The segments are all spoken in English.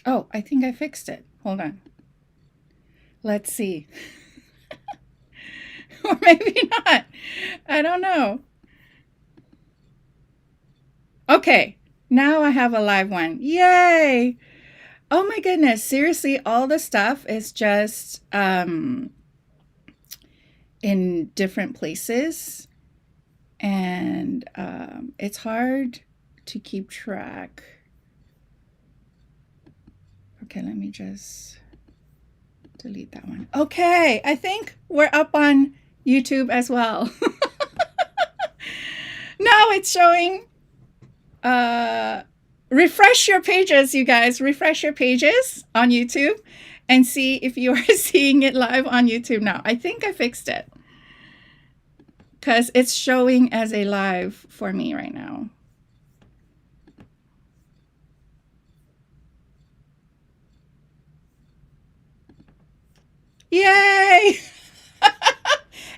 Oh, I think I fixed it. Hold on. Let's see. Or maybe not. I don't know. Okay. Now I have a live one. Yay! Oh my goodness. Seriously, all the stuff is just in different places. And it's hard to keep track. Okay, let me just delete that one. Okay, I think we're up on YouTube as well. Now it's showing. Refresh your pages, you guys. Refresh your pages on YouTube and see if you are seeing it live on YouTube now. I think I fixed it because it's showing as a live for me right now. Yay!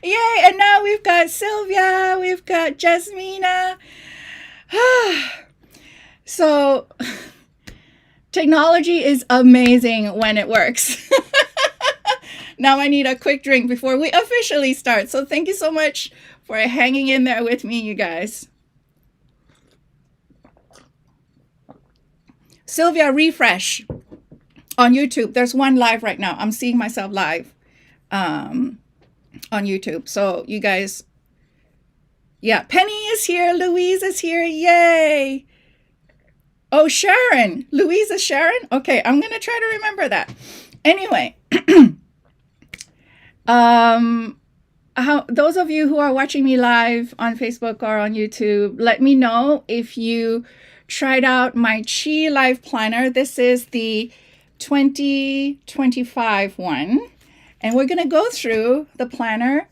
Yay! And now we've got Sylvia, we've got Jasmina. So technology is amazing when it works. Now I need a quick drink before we officially start. So thank you so much for hanging in there with me, you guys. Sylvia, refresh on YouTube. There's one live right now. I'm seeing myself live on YouTube. So you guys, yeah, Penny is here. Louise is here. Yay. Oh, Sharon. Louise is Sharon? Okay, I'm going to try to remember that. Anyway, those of you who are watching me live on Facebook or on YouTube, let me know if you tried out my Chi Life Planner. This is the 2025 one. And we're going to go through the planner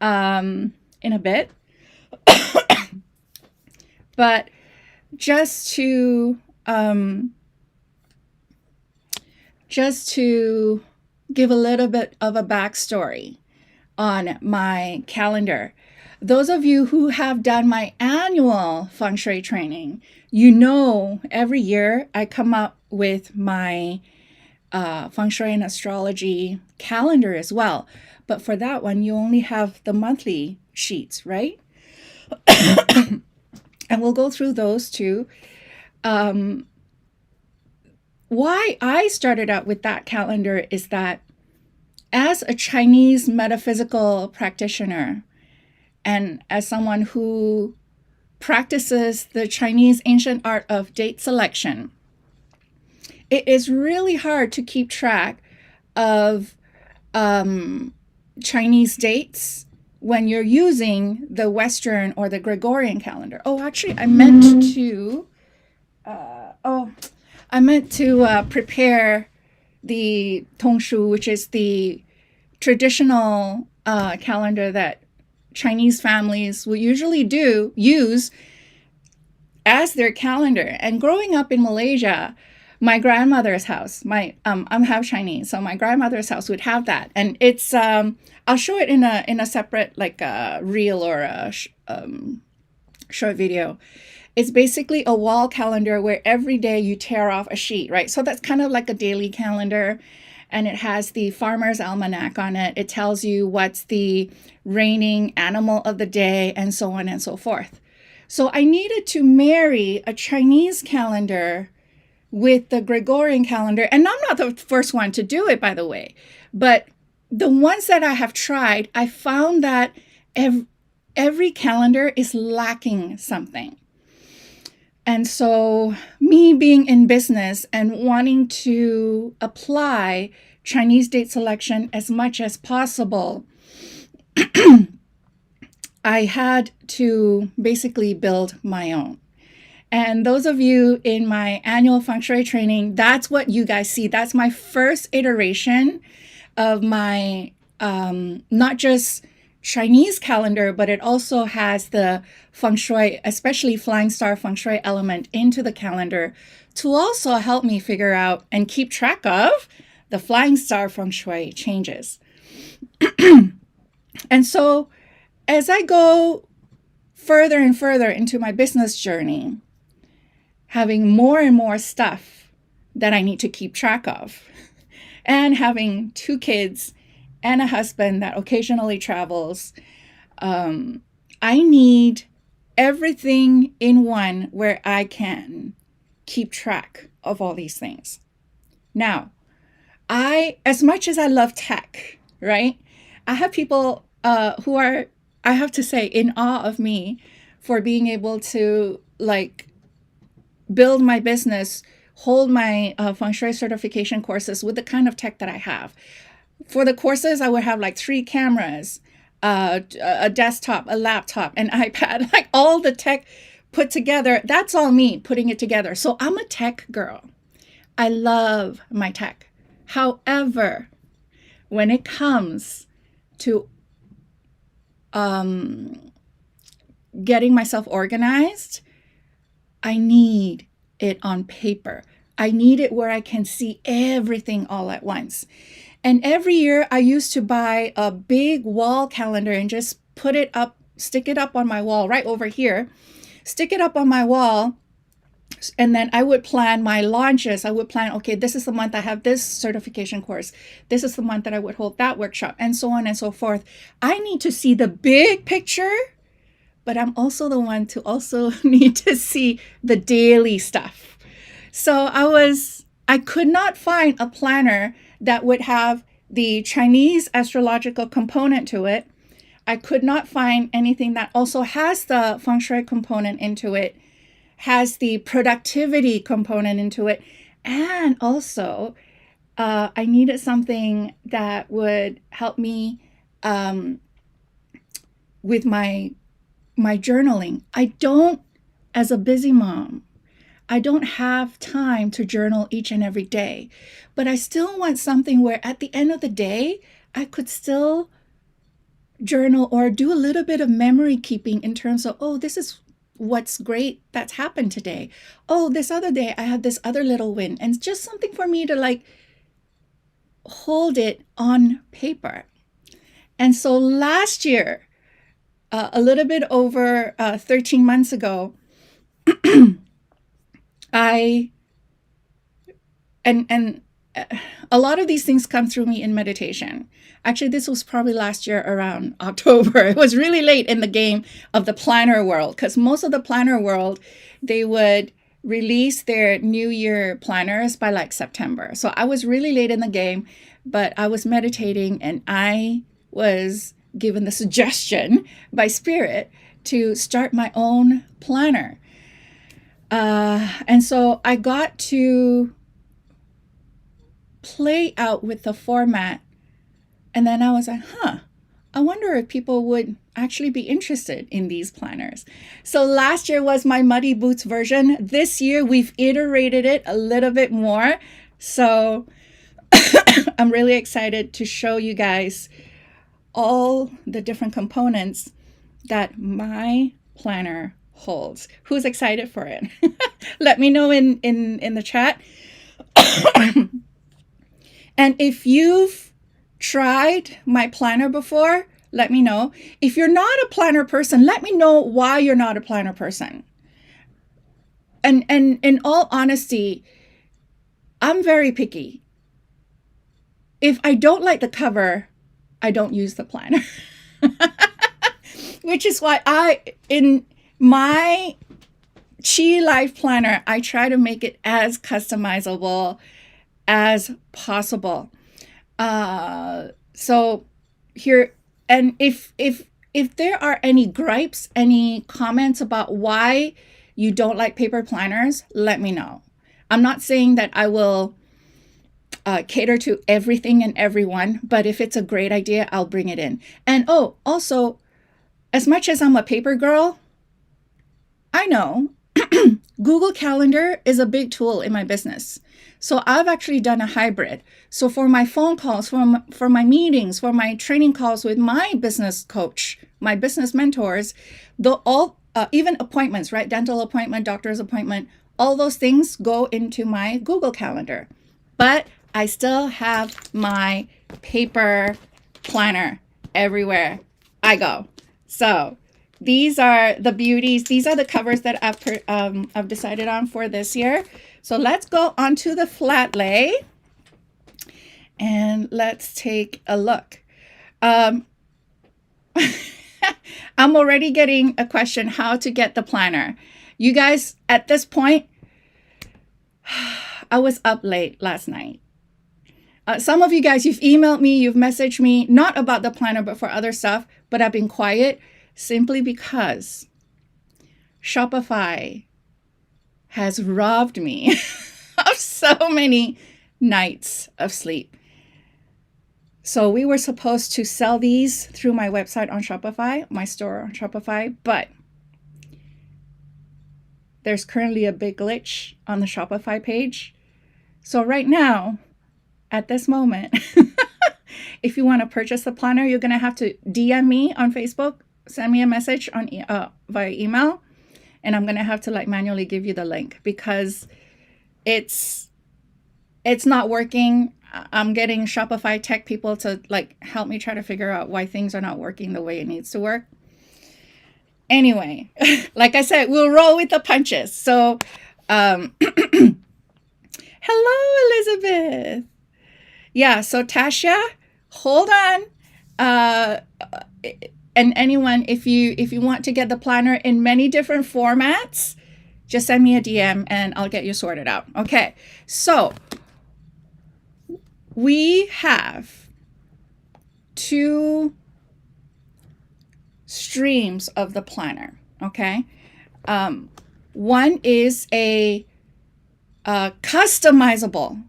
in a bit. But just to give a little bit of a backstory on my calendar. Those of you who have done my annual feng shui training, you know every year I come up with my feng shui and astrology calendar as well. But for that one, you only have the monthly sheets, right? And we'll go through those too. Why I started out with that calendar is that as a Chinese metaphysical practitioner and as someone who practices the Chinese ancient art of date selection, it is really hard to keep track of Chinese dates when you're using the Western or the Gregorian calendar. Oh, actually, I meant to prepare the Tongshu, which is the traditional calendar that Chinese families will usually use as their calendar. And growing up in Malaysia, my grandmother's house, I'm half Chinese, so my grandmother's house would have that, and it's I'll show it in a separate like a reel or a short video. It's basically a wall calendar where every day you tear off a sheet, right? So that's kind of like a daily calendar, and it has the farmer's almanac on it. It tells you what's the reigning animal of the day and so on and so forth. So I needed to marry a Chinese calendar with the Gregorian calendar. And I'm not the first one to do it, by the way. But the ones that I have tried, I found that every calendar is lacking something. And so me being in business and wanting to apply Chinese date selection as much as possible, I had to basically build my own. And those of you in my annual feng shui training, that's what you guys see. That's my first iteration of my not just Chinese calendar, but it also has the feng shui, especially flying star feng shui element into the calendar to also help me figure out and keep track of the flying star feng shui changes. And so as I go further and further into my business journey, having more and more stuff that I need to keep track of. And having 2 kids and a husband that occasionally travels, I need everything in one where I can keep track of all these things. Now, as much as I love tech, right? I have people who are, I have to say, in awe of me for being able to like build my business, hold my Feng Shui certification courses with the kind of tech that I have. For the courses, I would have like 3 cameras, a desktop, a laptop, an iPad, like all the tech put together. That's all me putting it together. So I'm a tech girl. I love my tech. However, when it comes to getting myself organized, I need it on paper. I need it where I can see everything all at once. And every year I used to buy a big wall calendar and just put it up, stick it up on my wall right over here, stick it up on my wall. And then I would plan my launches. I would plan, okay, this is the month I have this certification course. This is the month that I would hold that workshop, and so on and so forth. I need to see the big picture, but I'm also the one to also need to see the daily stuff. So I could not find a planner that would have the Chinese astrological component to it. I could not find anything that also has the Feng Shui component into it, has the productivity component into it. And also, I needed something that would help me with my journaling. As a busy mom, I don't have time to journal each and every day, but I still want something where at the end of the day, I could still journal or do a little bit of memory keeping in terms of, oh, this is what's great that's happened today. Oh, this other day I had this other little win, and just something for me to like hold it on paper. And so last year, a little bit over 13 months ago, a lot of these things come through me in meditation. Actually, this was probably last year around October. It was really late in the game of the planner world, because most of the planner world, they would release their New Year planners by like September. So I was really late in the game, but I was meditating and I was given the suggestion by Spirit to start my own planner. And so I got to play out with the format. And then I was like, I wonder if people would actually be interested in these planners. So last year was my Muddy Boots version. This year we've iterated it a little bit more. So I'm really excited to show you guys all the different components that my planner holds. Who's excited for it? Let me know in the chat. And if you've tried my planner before, let me know. If you're not a planner person, let me know why you're not a planner person. And in all honesty, I'm very picky. If I don't like the cover, I don't use the planner. Which is why in my Chi Life Planner, I try to make it as customizable as possible. So here, and if there are any gripes, any comments about why you don't like paper planners, let me know. I'm not saying that I will cater to everything and everyone, but if it's a great idea, I'll bring it in. And also, as much as I'm a paper girl, I know Google Calendar is a big tool in my business. So I've actually done a hybrid. So for my phone calls, for my meetings, for my training calls with my business coach, my business mentors, even appointments, right? Dental appointment, doctor's appointment, all those things go into my Google Calendar. But I still have my paper planner everywhere I go. So these are the beauties. These are the covers that I've decided on for this year. So let's go onto the flat lay and let's take a look. I'm already getting a question how to get the planner. You guys, at this point, I was up late last night. Some of you guys, you've emailed me, you've messaged me, not about the planner, but for other stuff, but I've been quiet simply because Shopify has robbed me of so many nights of sleep. So we were supposed to sell these through my website on Shopify, my store on Shopify, but there's currently a big glitch on the Shopify page. So right now, at this moment, if you want to purchase the planner, you're going to have to DM me on Facebook, send me a message on via email, and I'm going to have to like manually give you the link because it's not working. I'm getting Shopify tech people to like help me try to figure out why things are not working the way it needs to work. Anyway, like I said, we'll roll with the punches. So, hello, Elizabeth. Yeah, so Tasha, hold on. And anyone, if you want to get the planner in many different formats, just send me a DM and I'll get you sorted out. Okay, so we have 2 streams of the planner, okay? One is a customizable.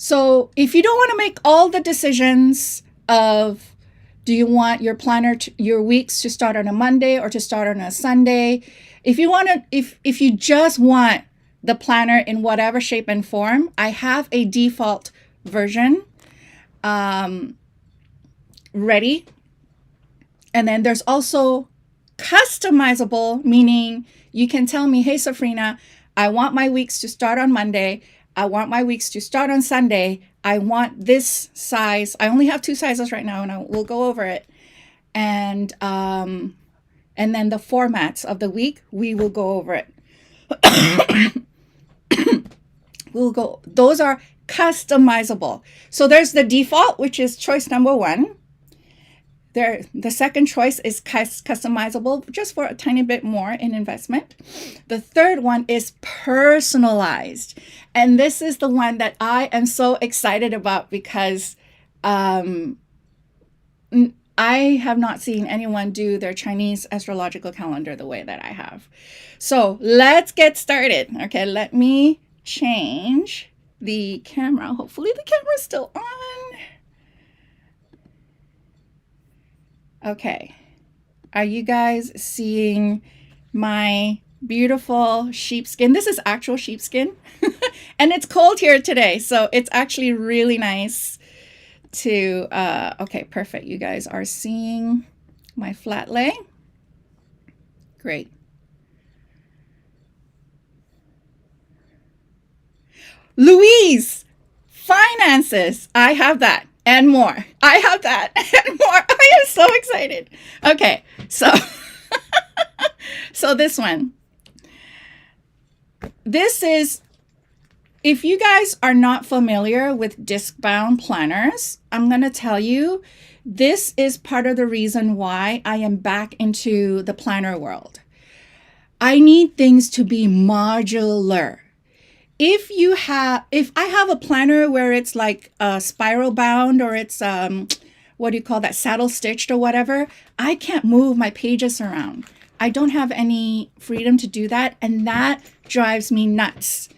So if you don't want to make all the decisions of do you want your planner, your weeks to start on a Monday or to start on a Sunday, if you just want the planner in whatever shape and form, I have a default version ready. And then there's also customizable, meaning you can tell me, hey, Safrina, I want my weeks to start on Monday. I want my weeks to start on Sunday. I want this size. I only have 2 sizes right now, and we'll go over it. And then the formats of the week, we will go over it. Those are customizable. So there's the default, which is choice number 1. The second choice is customizable, just for a tiny bit more in investment. The third one is personalized. And this is the one that I am so excited about because I have not seen anyone do their Chinese astrological calendar the way that I have. So let's get started. Okay, let me change the camera. Hopefully the camera's still on. Okay, are you guys seeing my beautiful sheepskin? This is actual sheepskin and it's cold here today, so it's actually really nice to, okay, perfect. You guys are seeing my flat lay. Great. Louise, finances, I have that. And more. I have that and more. I am so excited. Okay, so so this one. This is, if you guys are not familiar with disc-bound planners, I'm going to tell you, this is part of the reason why I am back into the planner world. I need things to be modular. If I have a planner where it's like spiral bound or it's, what do you call that, saddle stitched or whatever, I can't move my pages around. I don't have any freedom to do that, and that drives me nuts.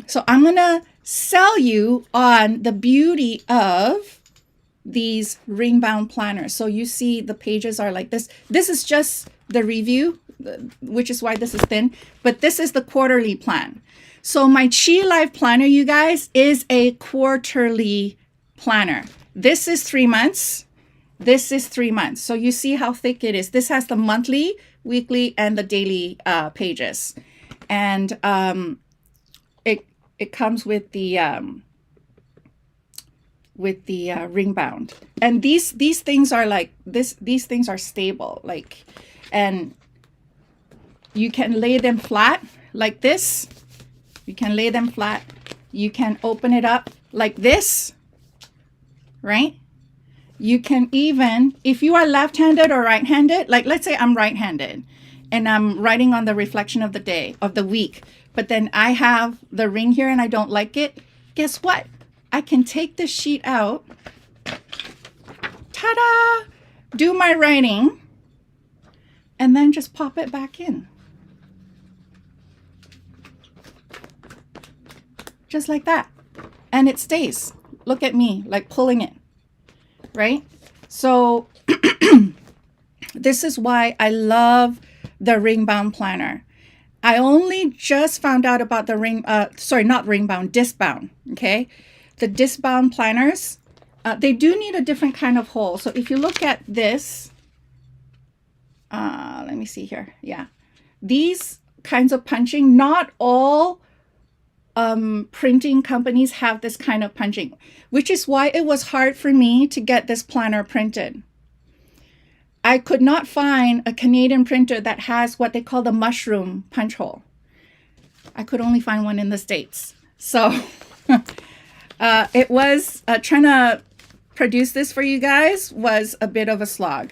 So I'm going to sell you on the beauty of these ring bound planners. So you see the pages are like this. This is just the review, which is why this is thin, but this is the quarterly plan. So my Chi Life planner, you guys, is a quarterly planner. This is 3 months. This is 3 months. So you see how thick it is. This has the monthly, weekly, and the daily pages. And it comes with the ring bound. And these things are like this. These things are stable, like, and you can lay them flat like this. You can lay them flat. You can open it up like this, right? You can even, if you are left-handed or right-handed, like let's say I'm right-handed and I'm writing on the reflection of the day, of the week, but then I have the ring here and I don't like it, guess what? I can take this sheet out, ta-da, do my writing, and then just pop it back in. Just like that. And it stays. Look at me, like pulling it, right? So this is why I love the ring bound planner. I only just found out about the not ring bound, disc bound, okay? The disc bound planners, they do need a different kind of hole. So if you look at this, let me see here. Yeah, these kinds of punching, not all printing companies have this kind of punching, which is why it was hard for me to get this planner printed. I could not find a Canadian printer that has what they call the mushroom punch hole. I could only find one in the States. So it was trying to produce this for you guys was a bit of a slog,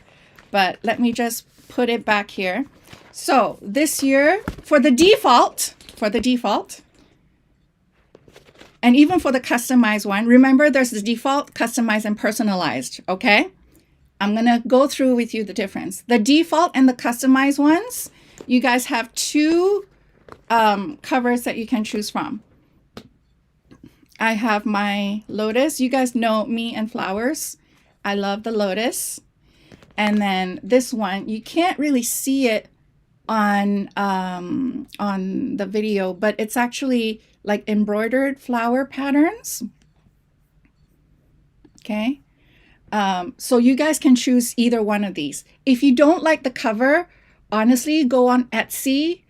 but let me just put it back here. So this year for the default, and even for the customized one, remember there's the default, customized, and personalized, okay? I'm gonna go through with you the difference. The default and the customized ones, you guys have two covers that you can choose from. I have my lotus. You guys know me and flowers. I love the lotus. And then this one, you can't really see it on the video, but it's actually like embroidered flower patterns. Okay. So you guys can choose either one of these. If you don't like the cover, honestly, go on Etsy.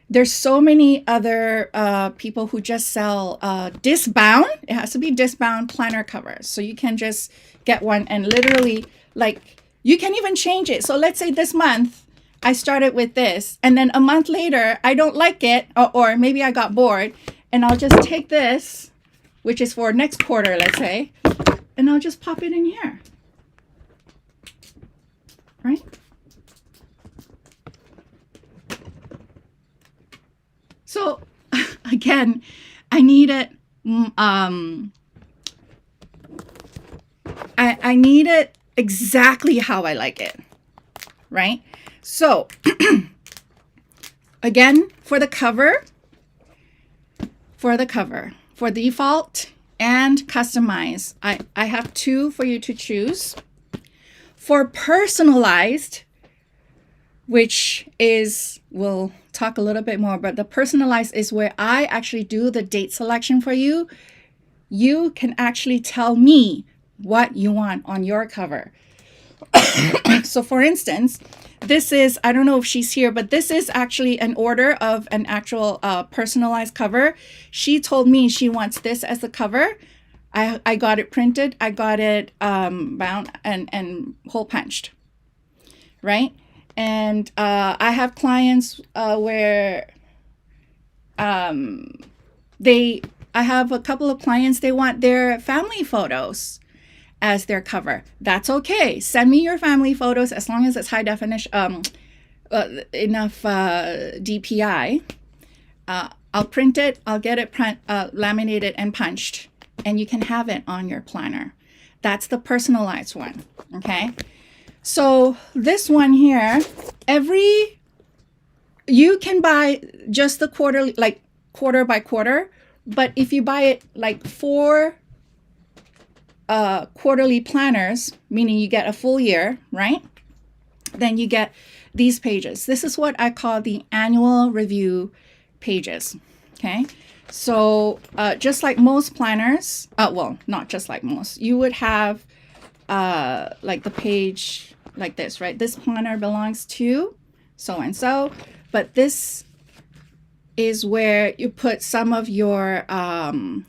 There's so many other people who just sell disc bound. It has to be disc bound planner covers. So you can just get one and literally, like, you can even change it. So let's say this month I started with this, and then a month later I don't like it, or maybe I got bored, and I'll just take this, which is for next quarter, let's say, and I'll just pop it in here, right? So again, I need it, I need it exactly how I like it, right? So again, for default and customize, I have two for you to choose. For personalized, which is, we'll talk a little bit more, but the personalized is where I actually do the date selection for you. You can actually tell me what you want on your cover. So for instance, this is, I don't know if she's here, but this is actually an order of an actual personalized cover. She told me she wants this as the cover. I got it printed. I got it bound and hole punched, right? And I have clients where I have a couple of clients, they want their family photos as their cover. That's okay. Send me your family photos as long as it's high definition, enough DPI. I'll print it, I'll get it laminated and punched, and you can have it on your planner. That's the personalized one, okay? So this one here, you can buy just the quarterly, like quarter by quarter, but if you buy it like 4 quarterly planners, meaning you get a full year, right? Then you get these pages. This is what I call the annual review pages, okay? So just like most planners, well, not just like most, you would have like the page like this, right? This planner belongs to so-and-so, but this is where you put some of your Feng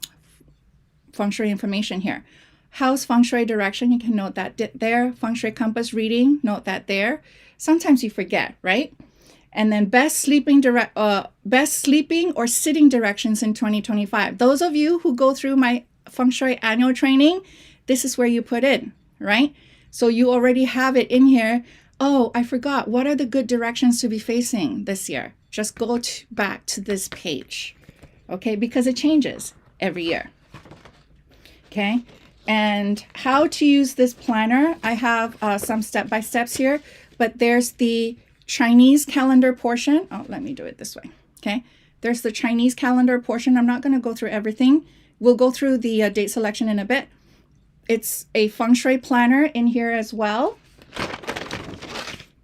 Shui information here. House Feng Shui direction, you can note that there. Feng Shui compass reading, note that there. Sometimes you forget, right? And then best sleeping or sitting directions in 2025. Those of you who go through my Feng Shui annual training, this is where you put in, right? So you already have it in here. Oh, I forgot. What are the good directions to be facing this year? Just go back to this page, okay? Because it changes every year, okay? And how to use this planner, I have some step-by-steps here, but there's the Chinese calendar portion. Oh, let me do it this way, okay? There's the Chinese calendar portion. I'm not going to go through everything. We'll go through the date selection in a bit. It's a Feng Shui planner in here as well,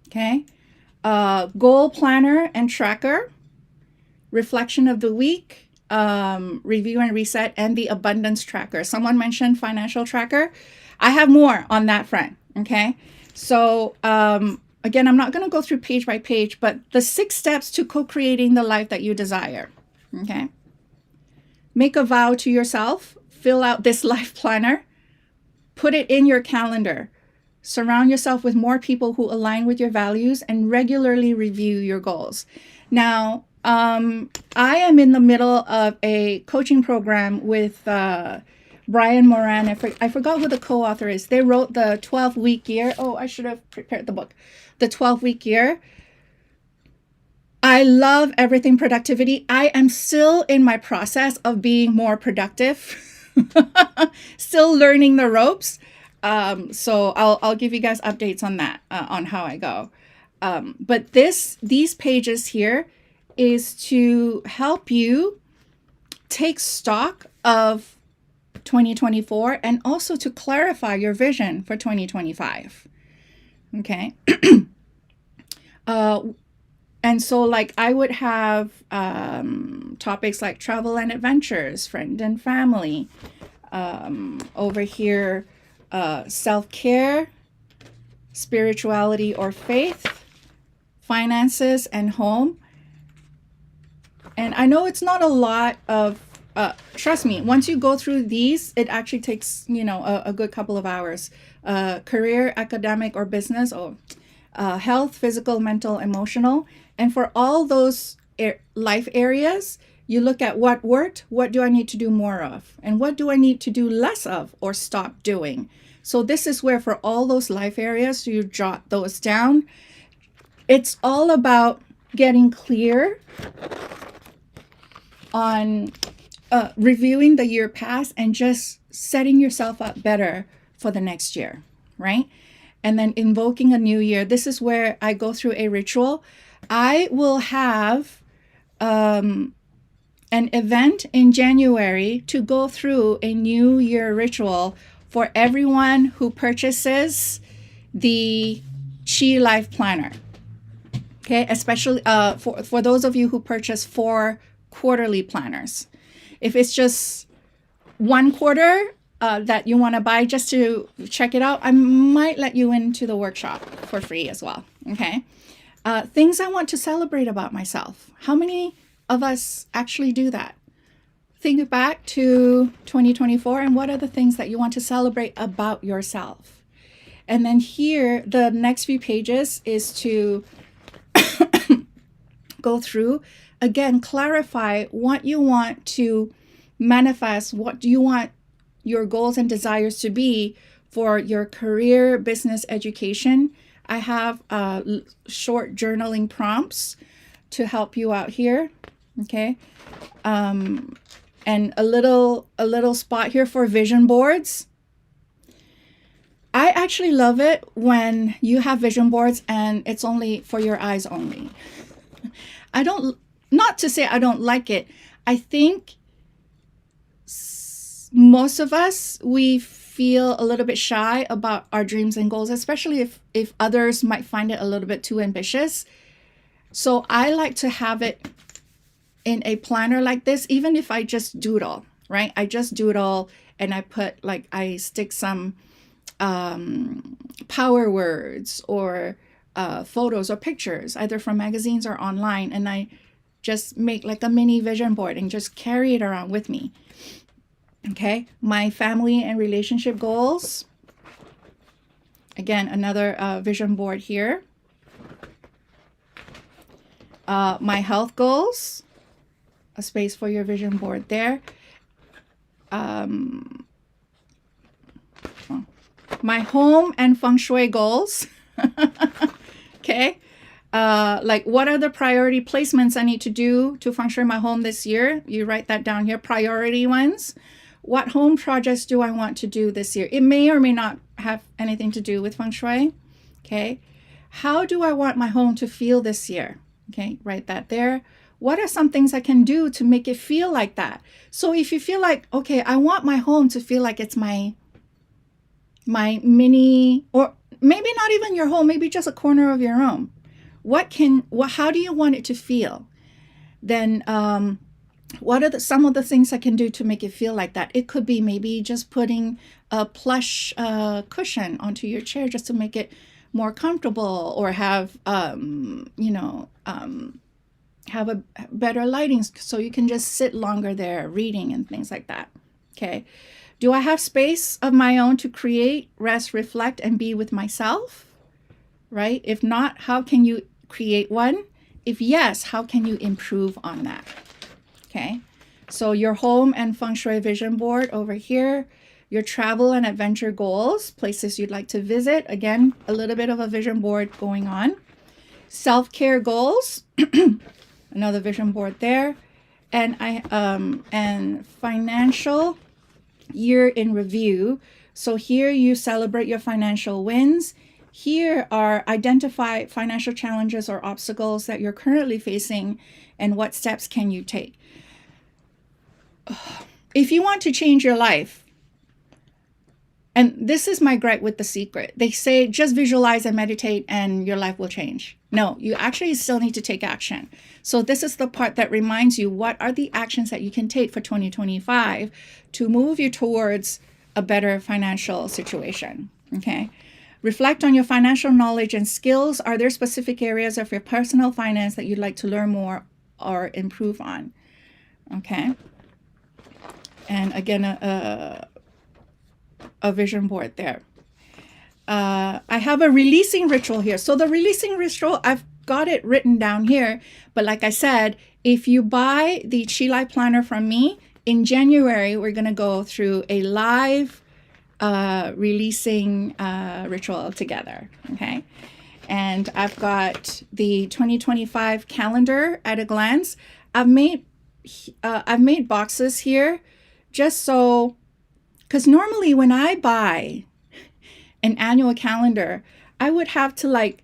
okay? Goal planner and tracker, reflection of the week, review and reset, and the abundance tracker. Someone mentioned financial tracker. I have more on that front, okay? So again, I'm not going to go through page by page, but the 6 steps to co-creating the life that you desire, okay? Make a vow to yourself, fill out this life planner, put it in your calendar. Surround yourself with more people who align with your values and regularly review your goals. Now, I am in the middle of a coaching program with Brian Moran. I forgot who the co-author is. They wrote the 12-week year. Oh, I should have prepared the book. The 12-week year. I love everything productivity. I am still in my process of being more productive. Still learning the ropes. So I'll give you guys updates on that, on how I go. But these pages here is to help you take stock of 2024 and also to clarify your vision for 2025. Okay. And so like I would have topics like travel and adventures, friend and family. Over here, self-care, spirituality or faith, finances and home. And I know it's not a lot of, trust me, once you go through these, it actually takes, a good couple of hours. Career, academic or business, or health, physical, mental, emotional. And for all those life areas, you look at what worked, what do I need to do more of, and what do I need to do less of or stop doing. So this is where for all those life areas, you jot those down. It's all about getting clear on reviewing the year past and just setting yourself up better for the next year, right? And then invoking a new year. This is where I go through a ritual. I will have an event in January to go through a new year ritual for everyone who purchases the Chi Life Planner. Okay, especially for those of you who purchase 4 quarterly planners. If it's just 1 quarter that you want to buy just to check it out, I might let you into the workshop for free as well. Okay, things I want to celebrate about myself. How many of us actually do that? Think back to 2024 and what are the things that you want to celebrate about yourself? And then here, the next few pages is to go through, again, clarify what you want to manifest, what do you want your goals and desires to be for your career, business, education. I have short journaling prompts to help you out here, okay? And a little spot here for vision boards. I actually love it when you have vision boards and it's only for your eyes only. Not to say I don't like it. I think most of us, we feel a little bit shy about our dreams and goals, especially if others might find it a little bit too ambitious. So I like to have it in a planner like this, even if I just doodle, right? I just doodle and I stick some power words or photos or pictures, either from magazines or online. And I just make like a mini vision board and just carry it around with me. Okay, my family and relationship goals. Again, another vision board here. My health goals, a space for your vision board there. My home and feng shui goals. Okay. Like, what are the priority placements I need to do to feng shui my home this year? You write that down here, priority ones. What home projects do I want to do this year? It may or may not have anything to do with feng shui. Okay. How do I want my home to feel this year? Okay, write that there. What are some things I can do to make it feel like that? So if you feel like, okay, I want my home to feel like it's my mini, or maybe not even your home, maybe just a corner of your own. How do you want it to feel? Then what are some of the things I can do to make it feel like that? It could be maybe just putting a plush cushion onto your chair just to make it more comfortable, or have have a better lighting so you can just sit longer there reading and things like that. Okay. Do I have space of my own to create, rest, reflect, and be with myself? Right? If not, how can you create one? If yes, how can you improve on that? Okay. So your home and feng shui vision board over here, your travel and adventure goals, places you'd like to visit. Again, a little bit of a vision board going on. Self-care goals, another vision board there. And and financial year in review. So here you celebrate your financial wins. Here are identify financial challenges or obstacles that you're currently facing, and what steps can you take. If you want to change your life, and this is my gripe with The Secret, they say just visualize and meditate and your life will change. No, you actually still need to take action. So this is the part that reminds you, what are the actions that you can take for 2025 to move you towards a better financial situation. Okay. Reflect on your financial knowledge and skills. Are there specific areas of your personal finance that you'd like to learn more or improve on? Okay. And again, a vision board there. I have a releasing ritual here. So the releasing ritual, I've got it written down here. But like I said, if you buy the Chi Life Planner from me, in January, we're going to go through a live releasing ritual together. Okay. And I've got the 2025 calendar at a glance. I've made boxes here just so, because normally when I buy an annual calendar, I would have to like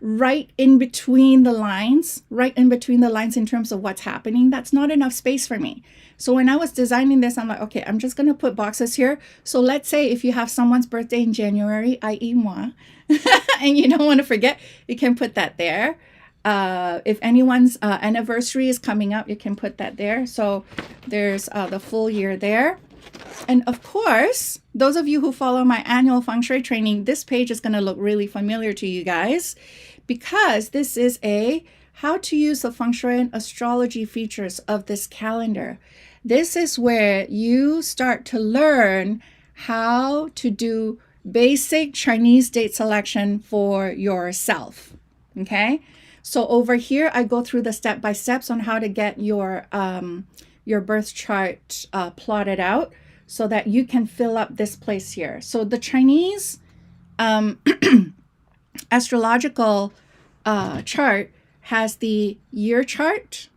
write in between the lines in terms of what's happening. That's not enough space for me. So when I was designing this, I'm like, okay, I'm just going to put boxes here. So let's say if you have someone's birthday in January, i.e. moi, and you don't want to forget, you can put that there. If anyone's anniversary is coming up, you can put that there. So there's the full year there. And of course, those of you who follow my annual feng shui training, this page is going to look really familiar to you guys, because this is a how to use the feng shui and astrology features of this calendar. This is where you start to learn how to do basic Chinese date selection for yourself. Okay. So over here, I go through the step-by-steps on how to get your birth chart plotted out so that you can fill up this place here. So the Chinese astrological chart has the year chart,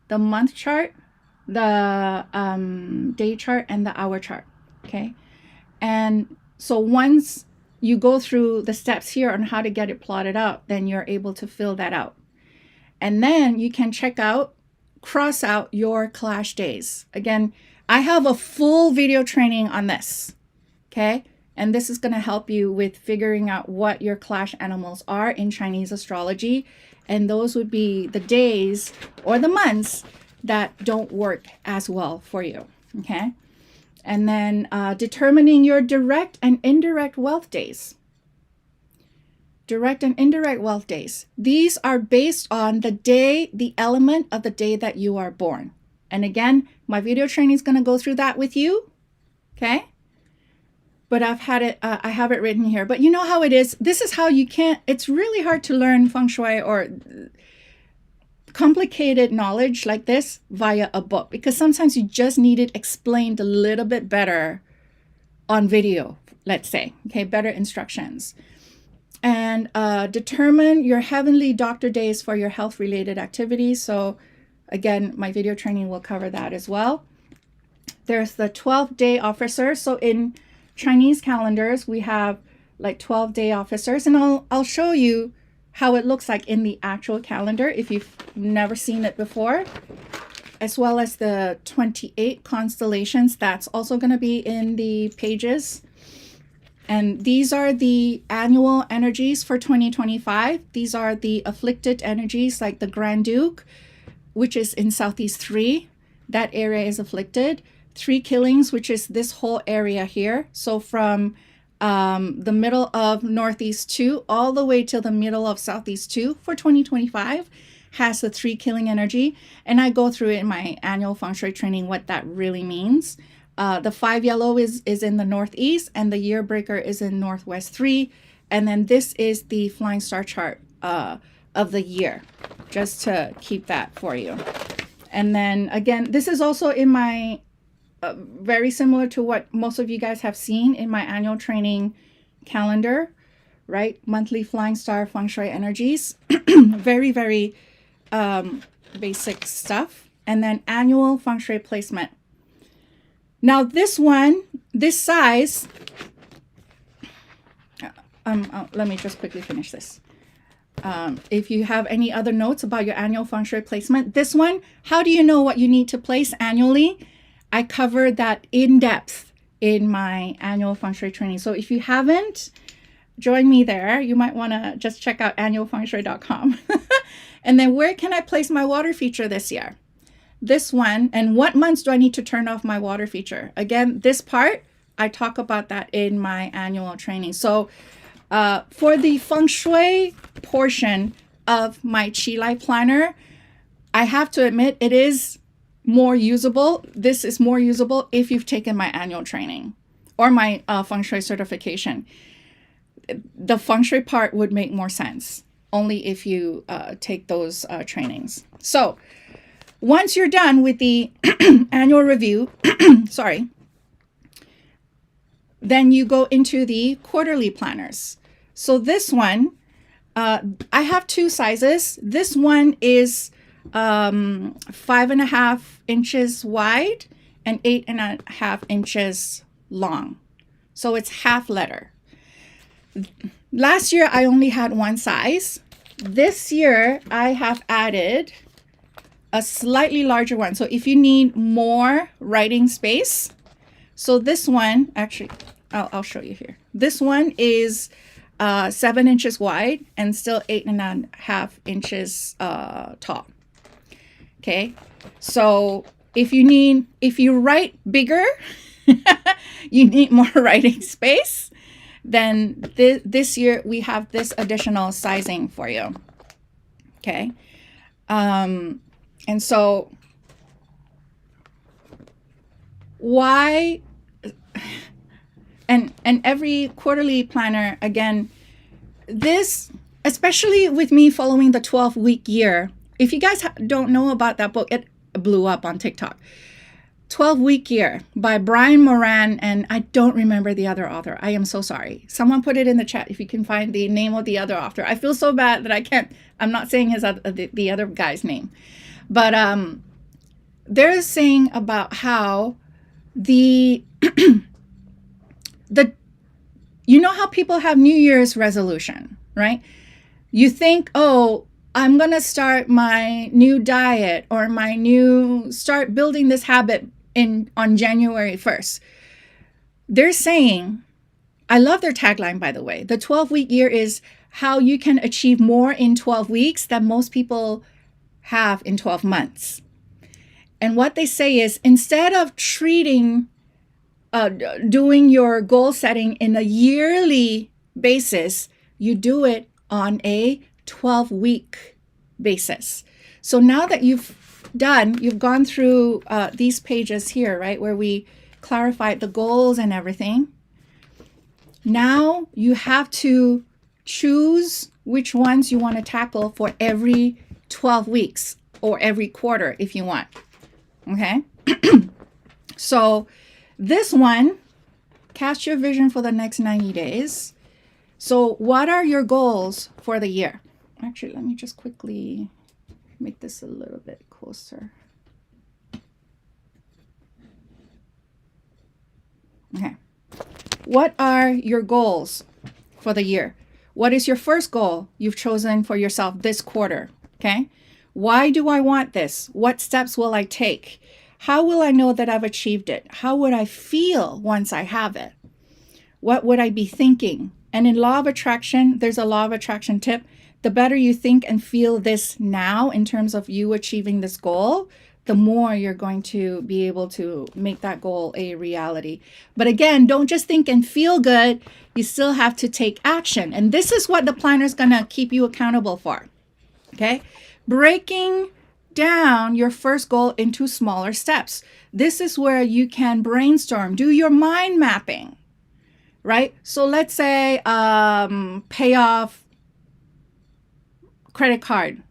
the month chart, the day chart, and the hour chart. Okay. And so once you go through the steps here on how to get it plotted out, then you're able to fill that out. And then you can cross out your clash days. Again, I have a full video training on this. Okay. And this is going to help you with figuring out what your clash animals are in Chinese astrology. And those would be the days or the months that don't work as well for you. Okay. And then determining your direct and indirect wealth days. Direct and indirect wealth days. These are based on the day, the element of the day that you are born. And again, my video training is going to go through that with you. Okay. But I have it written here. But you know how it is. This is how it's really hard to learn feng shui or complicated knowledge like this via a book, because sometimes you just need it explained a little bit better on video, let's say, okay, better instructions. And determine your heavenly doctor days for your health related activities. So again, my video training will cover that as well. There's the 12-day officer. So in Chinese calendars, we have like 12-day officers, and I'll show you how it looks like in the actual calendar if you've never seen it before, as well as the 28 constellations. That's also going to be in the pages. And these are the annual energies for 2025. These are the afflicted energies, like the Grand Duke, which is in Southeast 3. That area is afflicted. 3 killings, which is this whole area here. So from the middle of Northeast 2 all the way till the middle of Southeast 2 for 2025 has the 3 killing energy. And I go through it in my annual Feng Shui training what that really means. The 5 yellow is in the Northeast, and the year breaker is in Northwest 3. And then this is the flying star chart of the year, just to keep that for you. And then again, this is also in my very similar to what most of you guys have seen in my annual training calendar, right? Monthly flying star Feng Shui energies. Very, very basic stuff. And then annual Feng Shui placement. Now this one, this size, let me just quickly finish this. If you have any other notes about your annual Feng Shui placement, this one, how do you know what you need to place annually? I covered that in depth in my annual Feng Shui training. So if you haven't joined me there, you might want to just check out annualfengshui.com. And then where can I place my water feature this year? This one, and what months do I need to turn off my water feature? Again, this part, I talk about that in my annual training. So for the Feng Shui portion of my Qi Life Planner, I have to admit it is more usable. This is more usable if you've taken my annual training or my Feng Shui certification. The Feng Shui part would make more sense only if you take those trainings. So once you're done with the annual review, sorry, then you go into the quarterly planners. So this one, I have 2 sizes. This one is 5.5 inches wide and 8.5 inches long. So it's half letter. Last year, I only had 1 size. This year, I have added a slightly larger one. So if you need more writing space, so this one, actually, I'll show you here. This one is 7 inches wide and still 8.5 inches tall. Okay, so if you write bigger, you need more writing space, then this year we have this additional sizing for you. Okay, and so why, and every quarterly planner, again, this, especially with me following the 12-week year, if you guys don't know about that book, it blew up on TikTok. 12-Week Year by Brian Moran, and I don't remember the other author. I am so sorry. Someone put it in the chat if you can find the name of the other author. I feel so bad that I can't. I'm not saying the other guy's name, but they're saying about how the you know how people have New Year's resolution, right? You think, oh, I'm going to start my new diet or start building this habit on January 1st. They're saying, I love their tagline, by the way. The 12-week year is how you can achieve more in 12 weeks than most people have in 12 months. And what they say is, instead of doing your goal setting in a yearly basis, you do it on a 12-week basis. So now that you've gone through these pages here, right, where we clarified the goals and everything, now you have to choose which ones you want to tackle for every 12 weeks. or every quarter if you want. Okay. So this one, cast your vision for the next 90 days. So what are your goals for the year? Actually, let me just quickly make this a little bit closer. Okay. What are your goals for the year? What is your first goal you've chosen for yourself this quarter? Okay. Why do I want this? What steps will I take? How will I know that I've achieved it? How would I feel once I have it? What would I be thinking? And in law of attraction, there's a law of attraction tip. The better you think and feel this now in terms of you achieving this goal, the more you're going to be able to make that goal a reality. But again, don't just think and feel good. You still have to take action. And this is what the planner is going to keep you accountable for. Okay? Breaking down your first goal into smaller steps. This is where you can brainstorm, do your mind mapping, right? So let's say pay off credit card.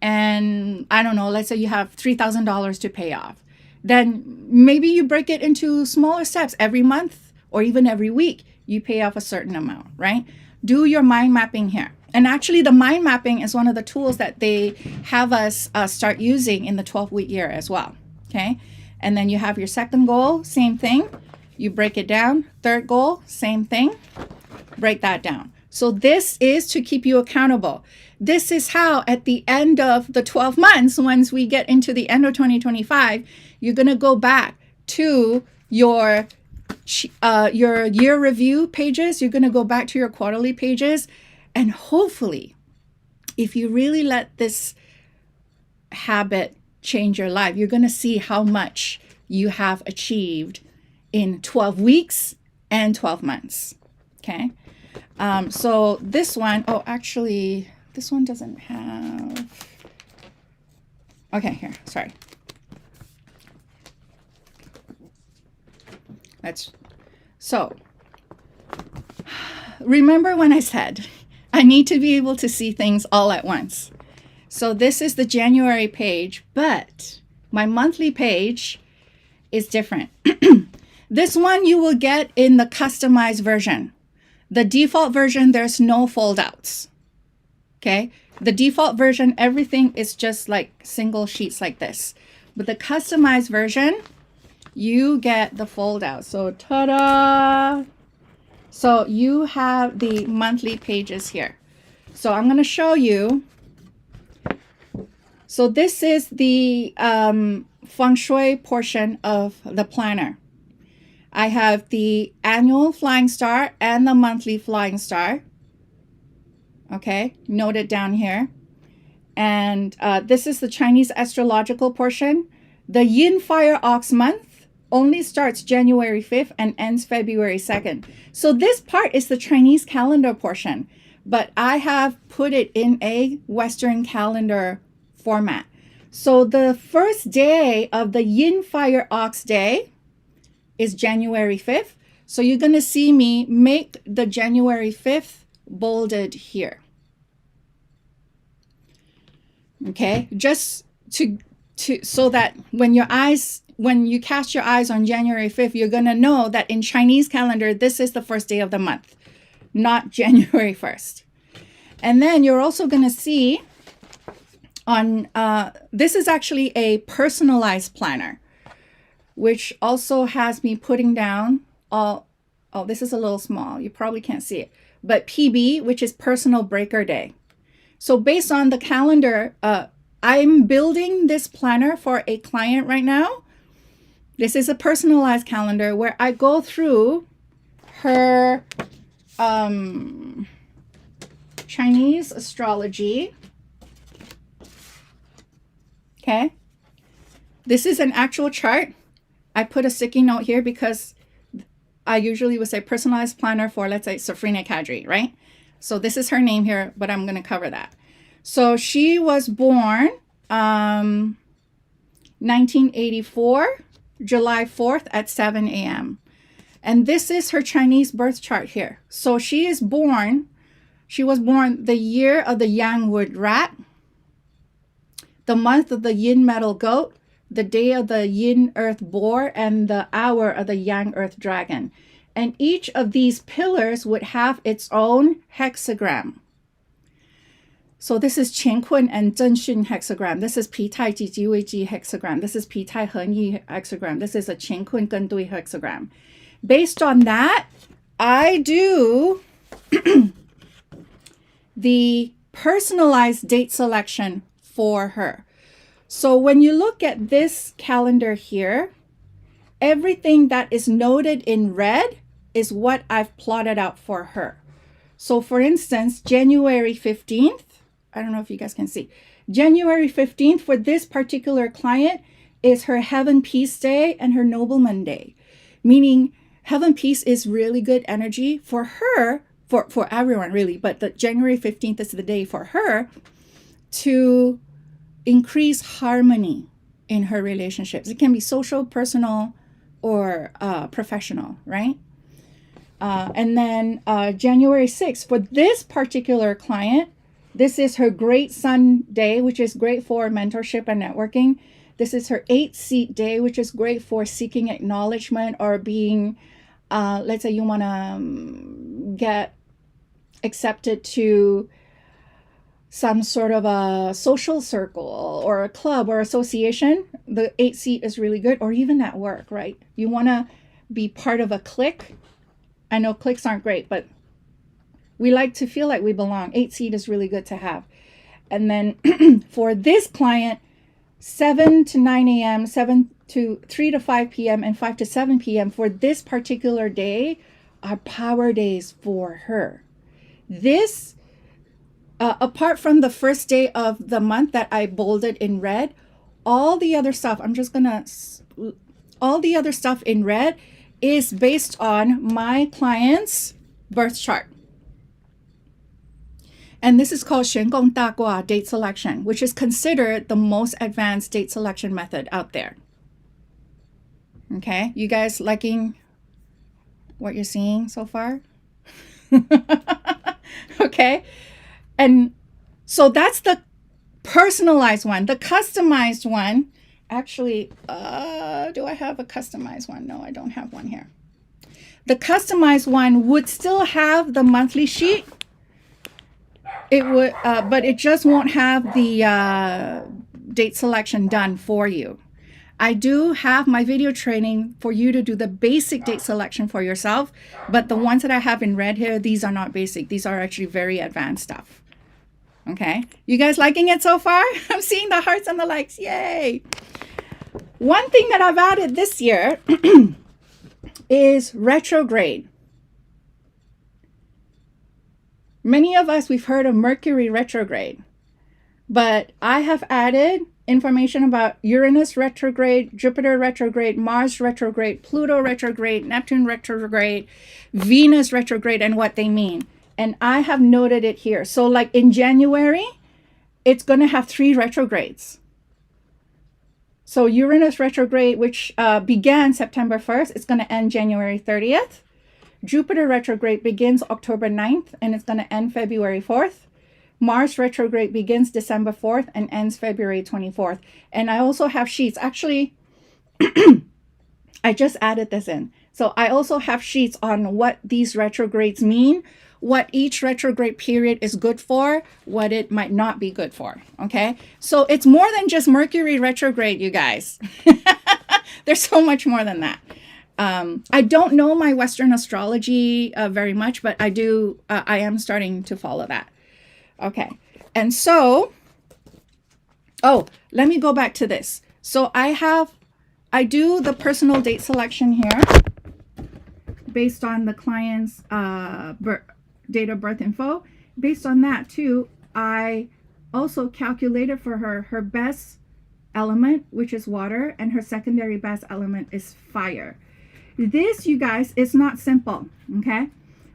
And I don't know, let's say you have $3,000 to pay off. Then maybe you break it into smaller steps. Every month or even every week, you pay off a certain amount, right? Do your mind mapping here. And actually, the mind mapping is one of the tools that they have us start using in the 12-week year as well, okay? And then you have your second goal, same thing. You break it down. Third goal, same thing. Break that down. So this is to keep you accountable. This is how at the end of the 12 months, once we get into the end of 2025, you're going to go back to your year review pages. You're going to go back to your quarterly pages. And hopefully, if you really let this habit change your life, you're going to see how much you have achieved in 12 weeks and 12 months. Okay. So this one, oh, actually, this one doesn't have. Okay, here, sorry. So remember when I said, I need to be able to see things all at once. So this is the January page, but my monthly page is different. This one you will get in the customized version. The default version, there's no fold outs. Okay. The default version, everything is just like single sheets like this. But the customized version, you get the fold out. So ta-da! So you have the monthly pages here. So I'm going to show you. So this is the Feng Shui portion of the planner. I have the annual flying star and the monthly flying star. Okay, note it down here. And this is the Chinese astrological portion. The Yin Fire Ox month only starts January 5th and ends February 2nd. So this part is the Chinese calendar portion, but I have put it in a Western calendar format. So the first day of the Yin Fire Ox day is January 5th. So you're going to see me make the January 5th bolded here. Okay, just to so that when you cast your eyes on January 5th, you're going to know that in Chinese calendar, this is the first day of the month, not January 1st. And then you're also going to see on, this is actually a personalized planner, which also has me putting down all, oh, this is a little small. You probably can't see it, but PB, which is personal breaker day. So based on the calendar, I'm building this planner for a client right now. This is a personalized calendar where I go through her Chinese astrology. Okay. This is an actual chart. I put a sticky note here because I usually would say personalized planner for, let's say, Safrina Kadri, right? So this is her name here, but I'm going to cover that. So she was born 1984, July 4th at 7 a.m. And this is her Chinese birth chart here. So she was born the year of the Yang wood rat, the month of the yin metal goat, the day of the yin earth boar, and the hour of the yang earth dragon. And each of these pillars would have its own hexagram. So this is Qiankun and Zhenxun hexagram. This is Pi Tai Ji Ji Wei Ji hexagram. This is Pi Tai Heng Yi hexagram. This is a Qiankun Gen Dui hexagram. Based on that, I do the personalized date selection for her. So when you look at this calendar here, everything that is noted in red is what I've plotted out for her. So for instance, January 15th, I don't know if you guys can see, January 15th for this particular client is her Heaven Peace Day and her Nobleman Day, meaning Heaven Peace is really good energy for her, for everyone really, but the January 15th is the day for her to increase harmony in her relationships. It can be social, personal, or professional, right? And then January 6th, for this particular client, this is her Great Sun Day, which is great for mentorship and networking. This is her 8-seat day, which is great for seeking acknowledgement or being, let's say you want to get accepted to some sort of a social circle or a club or association. The 8-seat is really good, or even at work, right? You want to be part of a clique. I know cliques aren't great, but we like to feel like we belong. 8-seat is really good to have. And then for this client, 7 to 9 a.m., 3 to 5 p.m., and 5 to 7 p.m. for this particular day are power days for her. This, apart from the first day of the month that I bolded in red, all the other stuff, all the other stuff in red is based on my client's birth chart. And this is called 玄宫大卦 date selection, which is considered the most advanced date selection method out there. Okay, you guys liking what you're seeing so far? Okay, and so that's the personalized one. The customized one, actually, do I have a customized one? No, I don't have one here. The customized one would still have the monthly sheet. It would, but it just won't have the date selection done for you. I do have my video training for you to do the basic date selection for yourself, but the ones that I have in red here, these are not basic. These are actually very advanced stuff. Okay, you guys liking it so far? I'm seeing the hearts and the likes. Yay! One thing that I've added this year is retrograde. Many of us, we've heard of Mercury retrograde, but I have added information about Uranus retrograde, Jupiter retrograde, Mars retrograde, Pluto retrograde, Neptune retrograde, Venus retrograde, and what they mean. And I have noted it here. So like in January, it's going to have 3 retrogrades. So Uranus retrograde, which began September 1st, it's going to end January 30th. Jupiter retrograde begins October 9th, and it's going to end February 4th. Mars retrograde begins December 4th and ends February 24th. And I also have sheets. Actually, I just added this in. So I also have sheets on what these retrogrades mean, what each retrograde period is good for, what it might not be good for. Okay, so it's more than just Mercury retrograde, you guys. There's so much more than that. I don't know my Western astrology very much, but I am starting to follow that. Okay, and so, let me go back to this. So I do the personal date selection here based on the client's date of birth info. Based on that too, I also calculated for her best element, which is water, and her secondary best element is fire. This, you guys, is not simple, okay?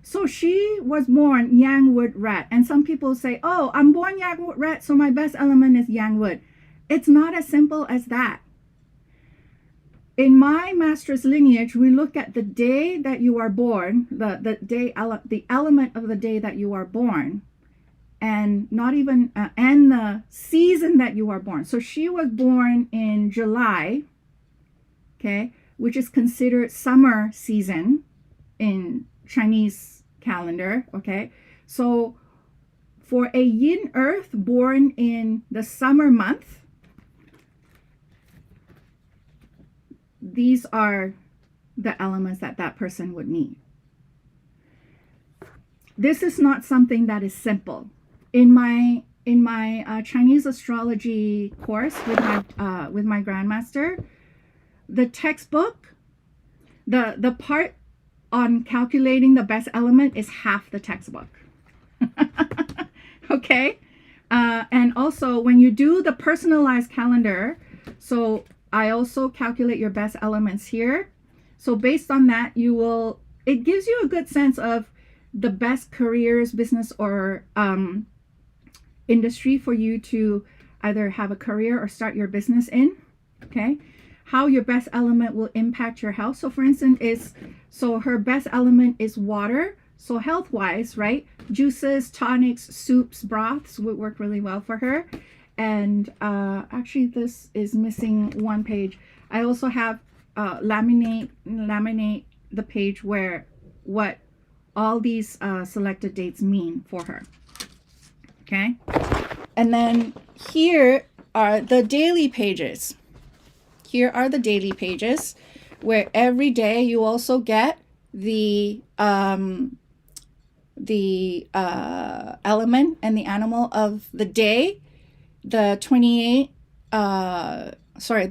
So she was born yang wood rat, and some people say, oh, I'm born yang wood rat, so my best element is yang wood. It's not as simple as that. In my master's lineage, we look at the day that you are born, the element of the day that you are born, and not even and the season that you are born. So she was born in July, okay, which is considered summer season in Chinese calendar, okay? So for a yin earth born in the summer month, these are the elements that that person would need. This is not something that is simple. In my Chinese astrology course with my grandmaster, the textbook, the part on calculating the best element is half the textbook. Okay, and also when you do the personalized calendar, so I also calculate your best elements here. So based on that, it gives you a good sense of the best careers, business, or industry for you to either have a career or start your business in. Okay, how your best element will impact your health. So for instance, her best element is water. So health-wise, right? Juices, tonics, soups, broths would work really well for her. And actually, this is missing one page. I also have laminate the page where what all these selected dates mean for her. Okay, and then here are the daily pages. Here are the daily pages where every day you also get the element and the animal of the day. The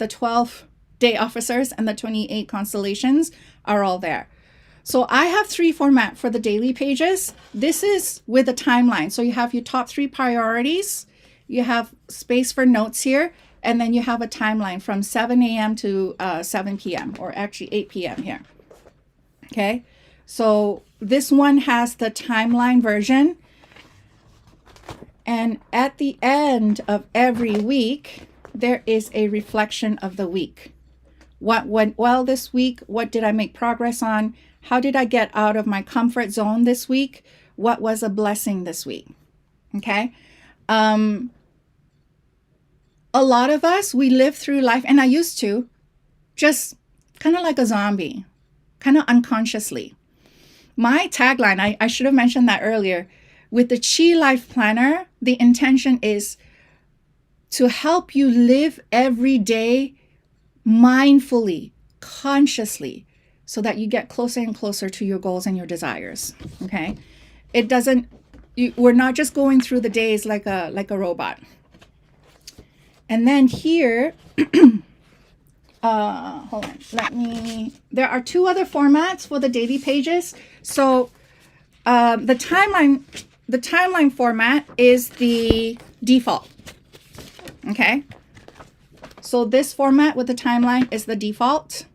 12 day officers and the 28 constellations are all there. So I have 3 format for the daily pages. This is with a timeline. So you have your top 3 priorities, you have space for notes here, and then you have a timeline from 7 a.m. to 7 p.m. or actually 8 p.m. here. Okay, so this one has the timeline version. And at the end of every week, there is a reflection of the week. What went well this week? What did I make progress on? How did I get out of my comfort zone this week? What was a blessing this week? Okay. A lot of us, we live through life, and I used to, just kind of like a zombie, kind of unconsciously. My tagline, I should have mentioned that earlier. With the Chi Life Planner, the intention is to help you live every day mindfully, consciously, so that you get closer and closer to your goals and your desires. Okay, we're not just going through the days like a robot. And then here, hold on, there are 2 other formats for the daily pages. So the timeline format is the default. Okay, so this format with the timeline is the default.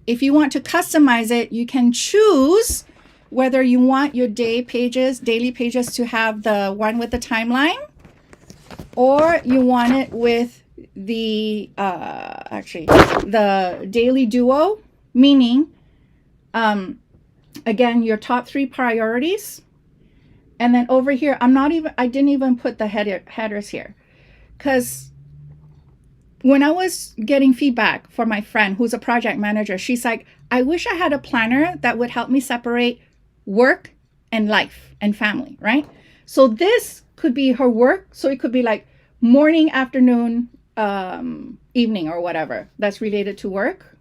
If you want to customize it, you can choose whether you want your daily pages to have the one with the timeline, or you want it with the the daily duo, meaning again, your top 3 priorities. And then over here, I didn't even put the headers here, because when I was getting feedback for my friend who's a project manager, she's like, I wish I had a planner that would help me separate work and life and family, right? So this could be her work. So it could be like morning, afternoon, evening, or whatever that's related to work,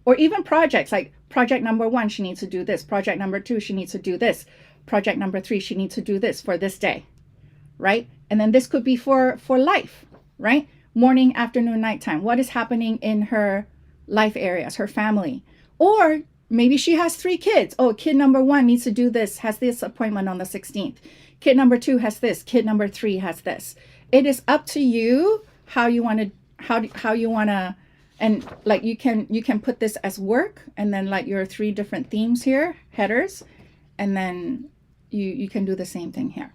or even projects like project number 1, she needs to do this. Project number 2, she needs to do this. Project number 3, she needs to do this for this day, right? And then this could be for life, right? Morning, afternoon, nighttime. What is happening in her life areas, her family? Or maybe she has 3 kids. Oh, kid number 1 needs to do this, has this appointment on the 16th. Kid number 2 has this. Kid number 3 has this. It is up to you how you want to, and like you can put this as work, and then like your 3 different themes here, headers, and then you can do the same thing here.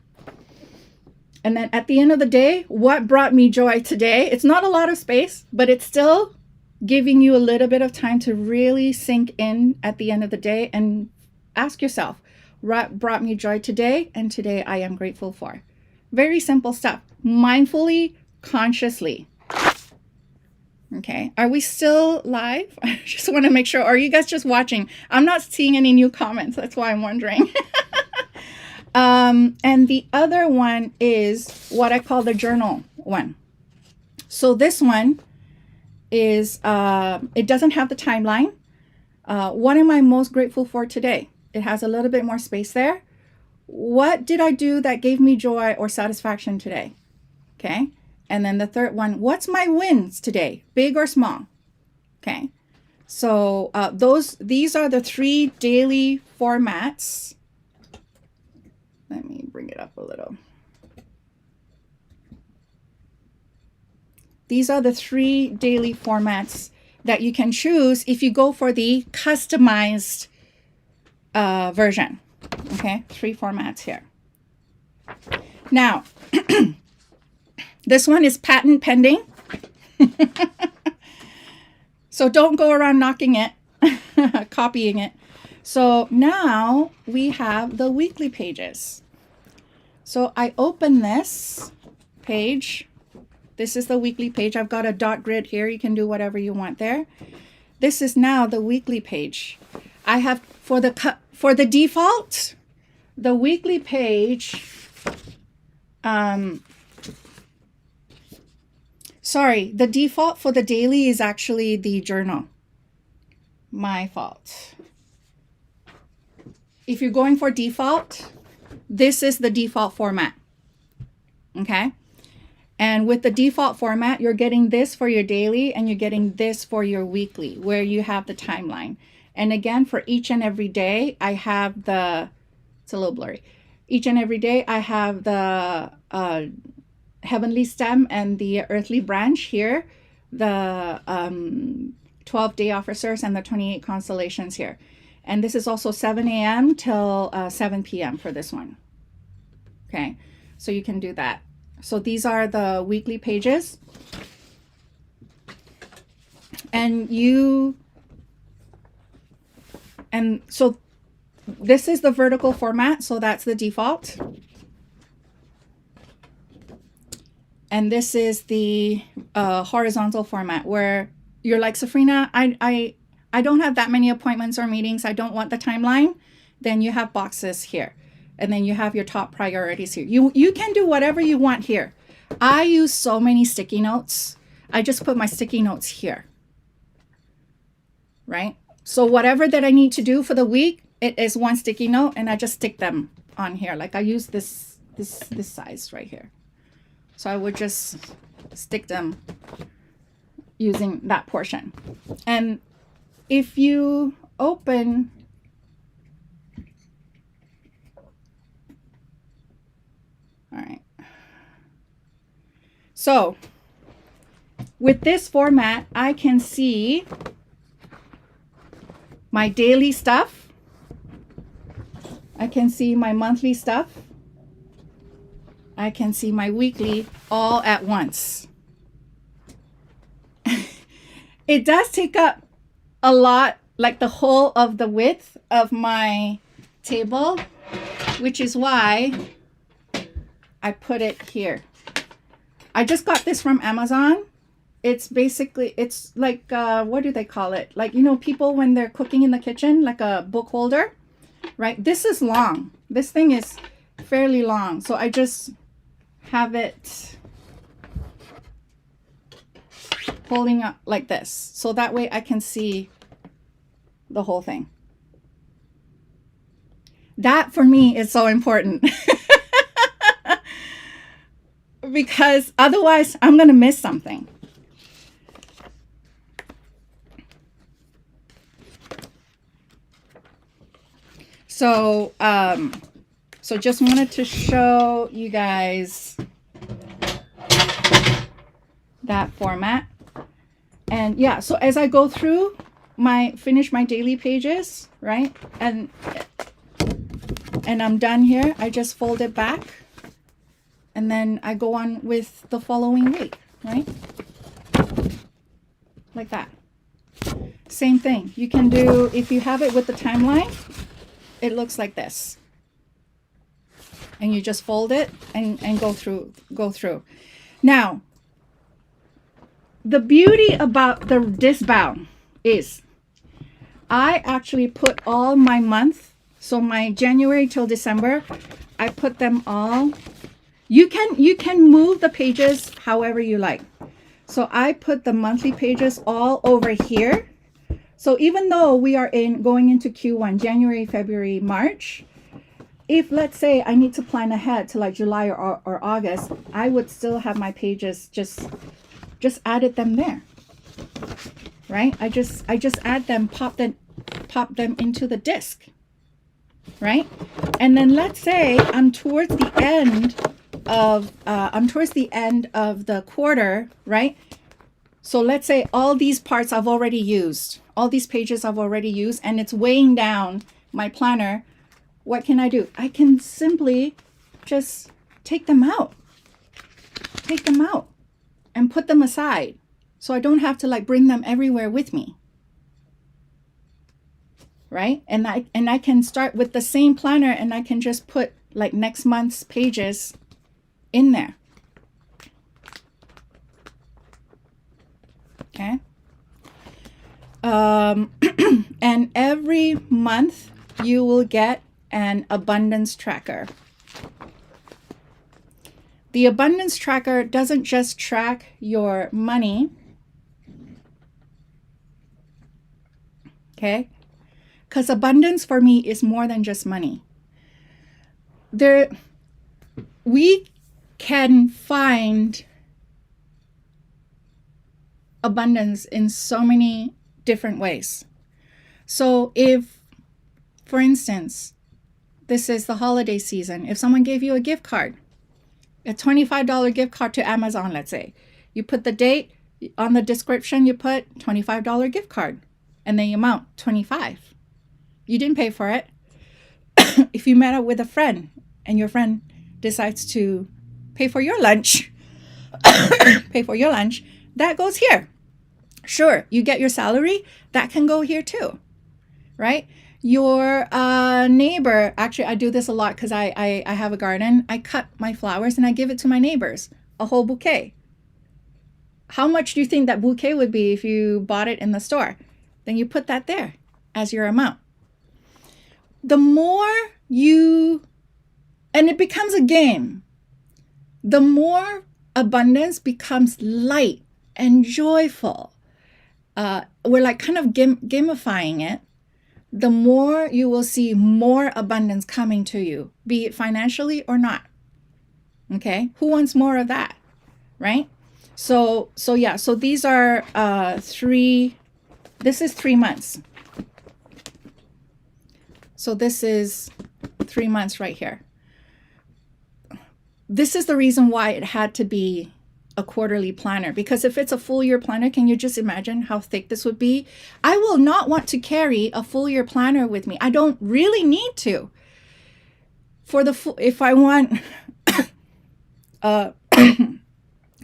And then at the end of the day, what brought me joy today? It's not a lot of space, but it's still giving you a little bit of time to really sink in at the end of the day and ask yourself, what brought me joy today, and today I am grateful for. Very simple stuff. Mindfully, consciously. Okay, are we still live? I just want to make sure. Are you guys just watching? I'm not seeing any new comments. That's why I'm wondering. And the other one is what I call the journal one. So this one is, it doesn't have the timeline. What am I most grateful for today? It has a little bit more space there. What did I do that gave me joy or satisfaction today? Okay. And then the third one, what's my wins today, big or small? Okay. So these are the 3 daily formats. Let me bring it up a little. These are the 3 daily formats that you can choose if you go for the customized version. Okay, 3 formats here. Now, this one is patent pending. So don't go around knocking it, copying it. So now we have the weekly pages. So I open this page. This is the weekly page. I've got a dot grid here. You can do whatever you want there. This is now the weekly page. I have for the default, the weekly page. Sorry, the default for the daily is actually the journal. My fault. If you're going for default, this is the default format. Okay. And with the default format, you're getting this for your daily and you're getting this for your weekly, where you have the timeline. And again, for each and every day, I have the, it's a little blurry. Each and every day, I have the heavenly stem and the earthly branch here, the 12 day officers and the 28 constellations here. And this is also 7 a.m. till 7 p.m. for this one. Okay, so you can do that. So these are the weekly pages. And so this is the vertical format. So that's the default. And this is the horizontal format where you're like, Safrina, I don't have that many appointments or meetings. I don't want the timeline. Then you have boxes here. And then you have your top priorities here. You can do whatever you want here. I use so many sticky notes. I just put my sticky notes here. Right? So whatever that I need to do for the week, it is one sticky note and I just stick them on here. Like I use this size right here. So I would just stick them using that portion. And if you open, all right. So with this format, I can see my daily stuff. I can see my monthly stuff. I can see my weekly all at once. It does take up a lot, like the whole of the width of my table, which is why I put it here. I just got this from Amazon. It's basically, it's like, what do they call it? Like, you know, people when they're cooking in the kitchen, like a book holder, right? This is long. This thing is fairly long. So I just have it holding up like this. So that way I can see the whole thing. That for me is so important. Because otherwise I'm going to miss something. So, so just wanted to show you guys that format. And yeah, so as I go through finish my daily pages, right? And I'm done here. I just fold it back. And then I go on with the following week, right? Like that. Same thing. You can do, if you have it with the timeline, it looks like this. and you just fold it and go through. Now, the beauty about this bound is I actually put all my month, so my January till December, I put them all. You can move the pages however you like. So I put the monthly pages all over here. So even though we are going into Q1, January, February, March, if let's say I need to plan ahead to like July or August, I would still have my pages just added them there. Right? I just add them, pop them into the disc. Right? And then let's say I'm towards the end of the quarter, right? So let's say all these parts I've already used, all these pages I've already used, and it's weighing down my planner. What can I do? I can simply just take them out and put them aside. So I don't have to like bring them everywhere with me. Right? And I can start with the same planner and I can just put like next month's pages in there. Okay. And every month you will get an abundance tracker. The abundance tracker doesn't just track your money. Okay. Because abundance for me is more than just money. We can find abundance in so many different ways. So if, for instance, this is the holiday season, if someone gave you a gift card, a $25 gift card to Amazon, let's say, you put the date on the description, you put $25 gift card and the amount, 25. You didn't pay for it. If you met up with a friend and your friend decides to pay for your lunch, that goes here. Sure, you get your salary, that can go here too, right? Your neighbor, actually I do this a lot because I have a garden. I cut my flowers and I give it to my neighbors, a whole bouquet. How much do you think that bouquet would be if you bought it in the store? Then you put that there as your amount. The more and it becomes a game, the more abundance becomes light and joyful. We're like kind of gamifying it. The more you will see more abundance coming to you, be it financially or not. Okay, who wants more of that, right? So yeah, so these are this is 3 months. So this is 3 months right here. This is the reason why it had to be a quarterly planner, because if it's a full year planner, can you just imagine how thick this would be? I will not want to carry a full year planner with me. I don't really need to. If I want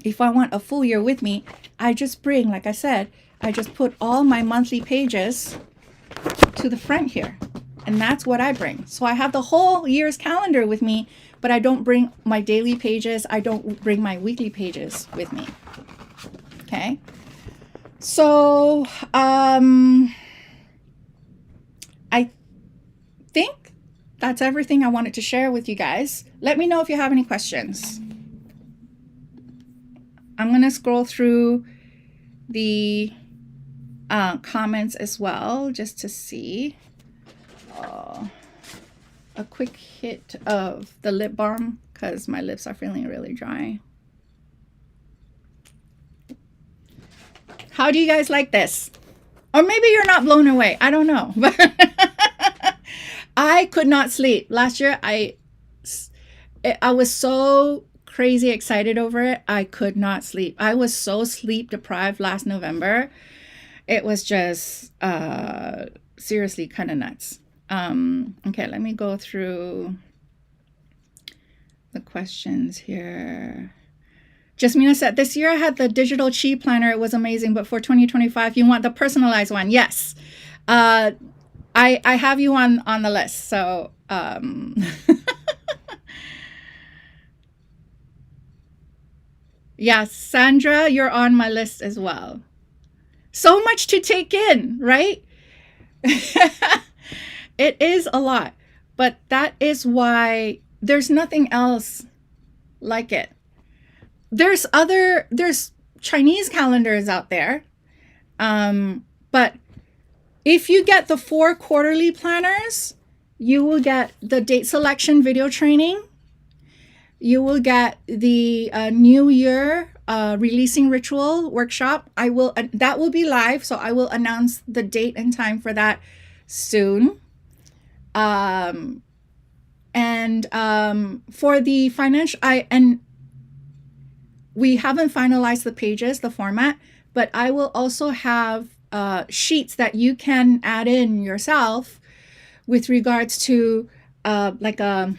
if I want a full year with me, I just bring, like I said, I just put all my monthly pages to the front here. And that's what I bring. So I have the whole year's calendar with me, but I don't bring my daily pages. I don't bring my weekly pages with me. Okay. So I think that's everything I wanted to share with you guys. Let me know if you have any questions. I'm going to scroll through the comments as well, just to see. A quick hit of the lip balm because my lips are feeling really dry. How do you guys like this? Or maybe you're not blown away. I don't know. But I could not sleep. Last year, I was so crazy excited over it. I could not sleep. I was so sleep deprived last November. It was just seriously kind of nuts. Okay, let me go through the questions here. Jasmina said, this year I had the digital chi planner. It was amazing. But for 2025, you want the personalized one. Yes. I have you on the list. So Yeah, Sandra, you're on my list as well. So much to take in, right? It is a lot, but that is why there's nothing else like it. There's Chinese calendars out there, but if you get the 4 quarterly planners, you will get the date selection video training. You will get the New Year releasing ritual workshop. That will be live, so I will announce the date and time for that soon. For the financial, we haven't finalized the pages, the format, but I will also have sheets that you can add in yourself with regards to like a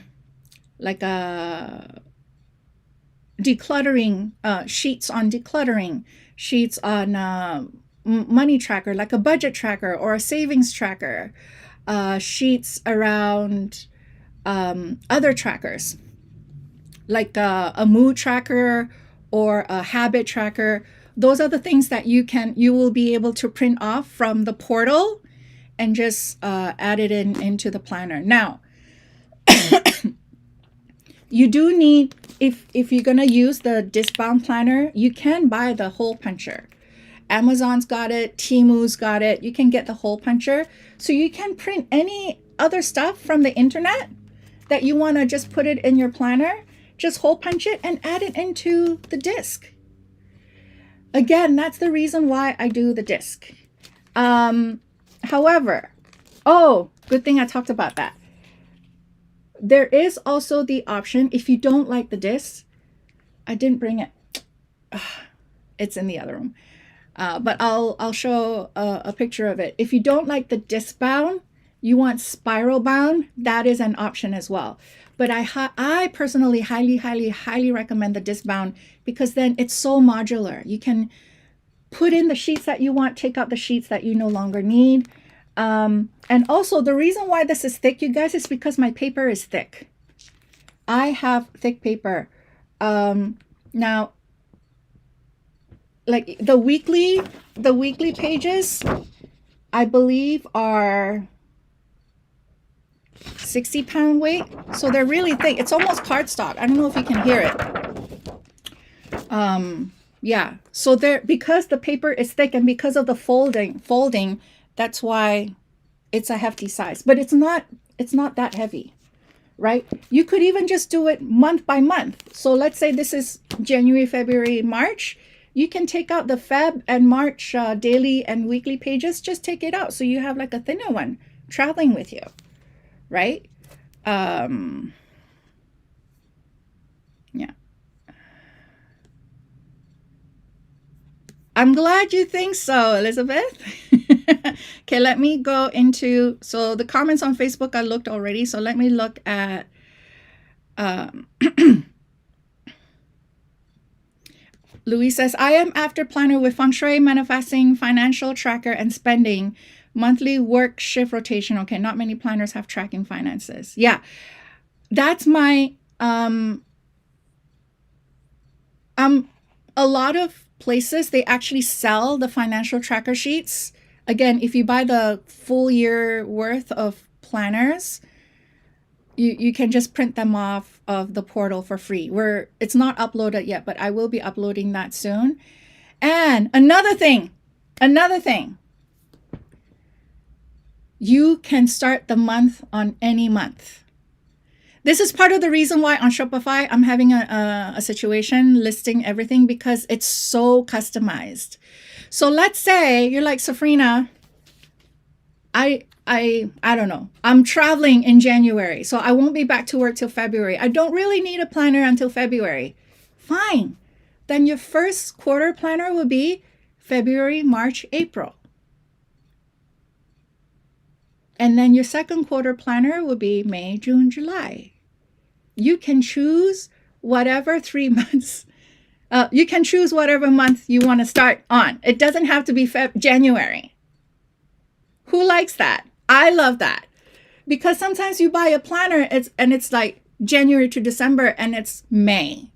decluttering, sheets on decluttering, sheets on money tracker, like a budget tracker or a savings tracker, sheets around other trackers, like a mood tracker or a habit tracker. Those are the things that you will be able to print off from the portal and just add it into the planner. Now, you do need, if you're going to use the disc-bound planner, you can buy the hole puncher. Amazon's got it, Temu's got it. You can get the hole puncher. So you can print any other stuff from the internet that you want to just put it in your planner. Just hole punch it and add it into the disc. Again, that's the reason why I do the disc. However, good thing I talked about that. There is also the option, if you don't like the disc, I didn't bring it. It's in the other room. But I'll show a picture of it. If you don't like the disc bound, you want spiral bound, that is an option as well. But I personally highly recommend the disc bound, because then it's so modular. You can put in the sheets that you want, take out the sheets that you no longer need. And also the reason why this is thick, you guys, is because my paper is thick. I have thick paper. Now, like the weekly pages, I believe are 60-pound weight. So they're really thick. It's almost cardstock. I don't know if you can hear it. Yeah. So because the paper is thick and because of the folding, that's why it's a hefty size. But it's not that heavy, right? You could even just do it month by month. So let's say this is January, February, March. You can take out the Feb and March daily and weekly pages. Just take it out so you have like a thinner one traveling with you, right? Yeah. I'm glad you think so, Elizabeth. Okay, let me go into, so the comments on Facebook I looked already. So let me look at, Louis says, I am after planner with Feng Shui, manifesting, financial tracker, and spending, monthly work shift rotation. Okay, not many planners have tracking finances. Yeah, that's my, a lot of places, they actually sell the financial tracker sheets. Again, if you buy the full year worth of planners, you can just print them off of the portal for free. It's not uploaded yet, but I will be uploading that soon. And another thing, you can start the month on any month. This is part of the reason why on Shopify I'm having a situation listing everything, because it's so customized. So let's say you're like, Safrina, I don't know, I'm traveling in January, so I won't be back to work till February. I don't really need a planner until February. Fine. Then your first quarter planner will be February, March, April. And then your second quarter planner will be May, June, July. You can choose whatever 3 months. You can choose whatever month you want to start on. It doesn't have to be January. Who likes that? I love that. Because sometimes you buy a planner, it's like January to December and it's May.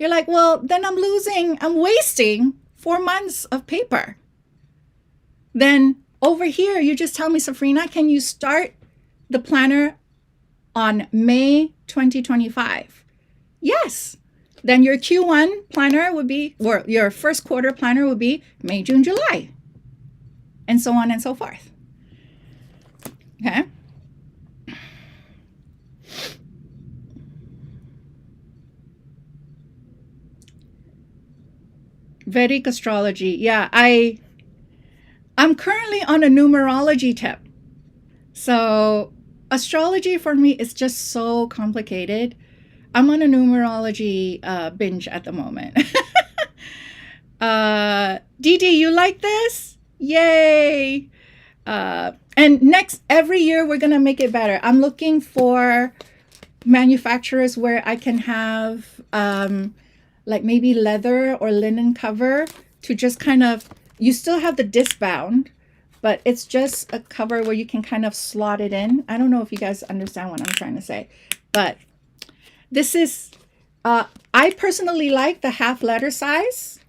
You're like, well, then I'm wasting 4 months of paper. Then over here, you just tell me, Safrina, can you start the planner on May 2025? Yes. Then your Q1 planner would be, or your first quarter planner would be May, June, July, and so on and so forth. Okay. Vedic astrology. Yeah, I'm currently on a numerology tip. So astrology for me is just so complicated. I'm on a numerology binge at the moment. Dee, you like this? Yay! And next, every year we're gonna make it better. I'm looking for manufacturers where I can have like maybe leather or linen cover to just kind of, you still have the disc bound, but it's just a cover where you can kind of slot it in. I don't know if you guys understand what I'm trying to say, but this is, I personally like the half letter size.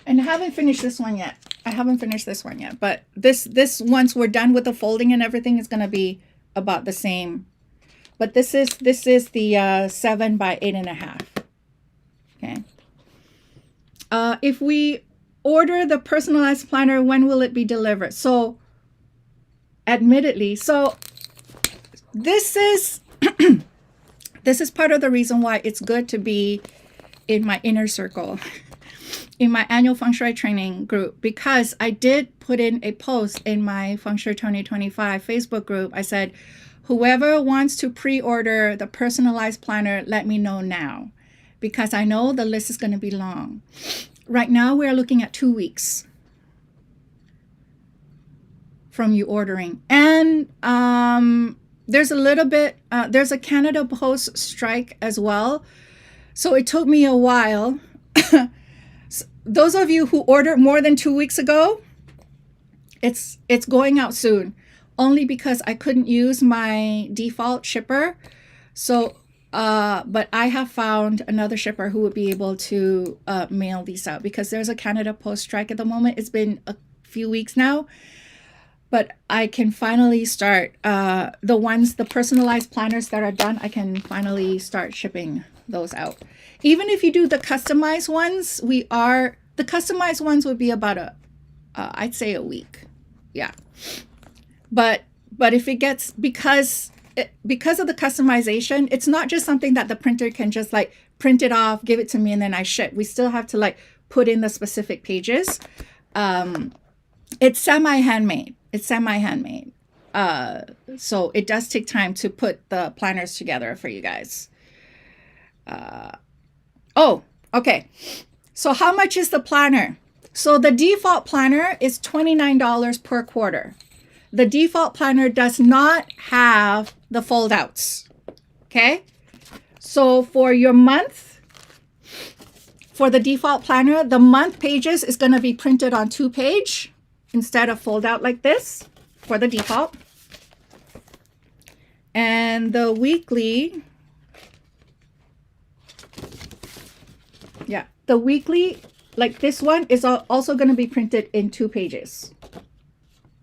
And I haven't finished this one yet. But this once we're done with the folding and everything is going to be about the same. But this is the 7 by 8.5. Okay. If we order the personalized planner, when will it be delivered? So admittedly, so this is this is part of the reason why it's good to be in my inner circle, in my annual Feng Shui training group, because I did put in a post in my Feng Shui 2025 Facebook group. I said, whoever wants to pre-order the personalized planner, let me know now, because I know the list is going to be long. Right now, we're looking at 2 weeks from you ordering. And there's a little bit, there's a Canada Post strike as well. So it took me a while. Those of you who ordered more than 2 weeks ago, it's going out soon, only because I couldn't use my default shipper. So, but I have found another shipper who would be able to mail these out, because there's a Canada Post strike at the moment. It's been a few weeks now, but I can finally start the personalized planners that are done. I can finally start shipping those out. Even if you do the customized ones, the customized ones would be about I'd say a week. Yeah. But if it gets, because of the customization, it's not just something that the printer can just like print it off, give it to me, and then I ship. We still have to like put in the specific pages. It's semi-handmade. So it does take time to put the planners together for you guys. Oh, okay. So how much is the planner? So the default planner is $29 per quarter. The default planner does not have the fold outs. Okay. So for your month, for the default planner, the month pages is going to be printed on 2-page instead of fold out like this for the default. And the weekly, the weekly, like this one, is also going to be printed in 2 pages.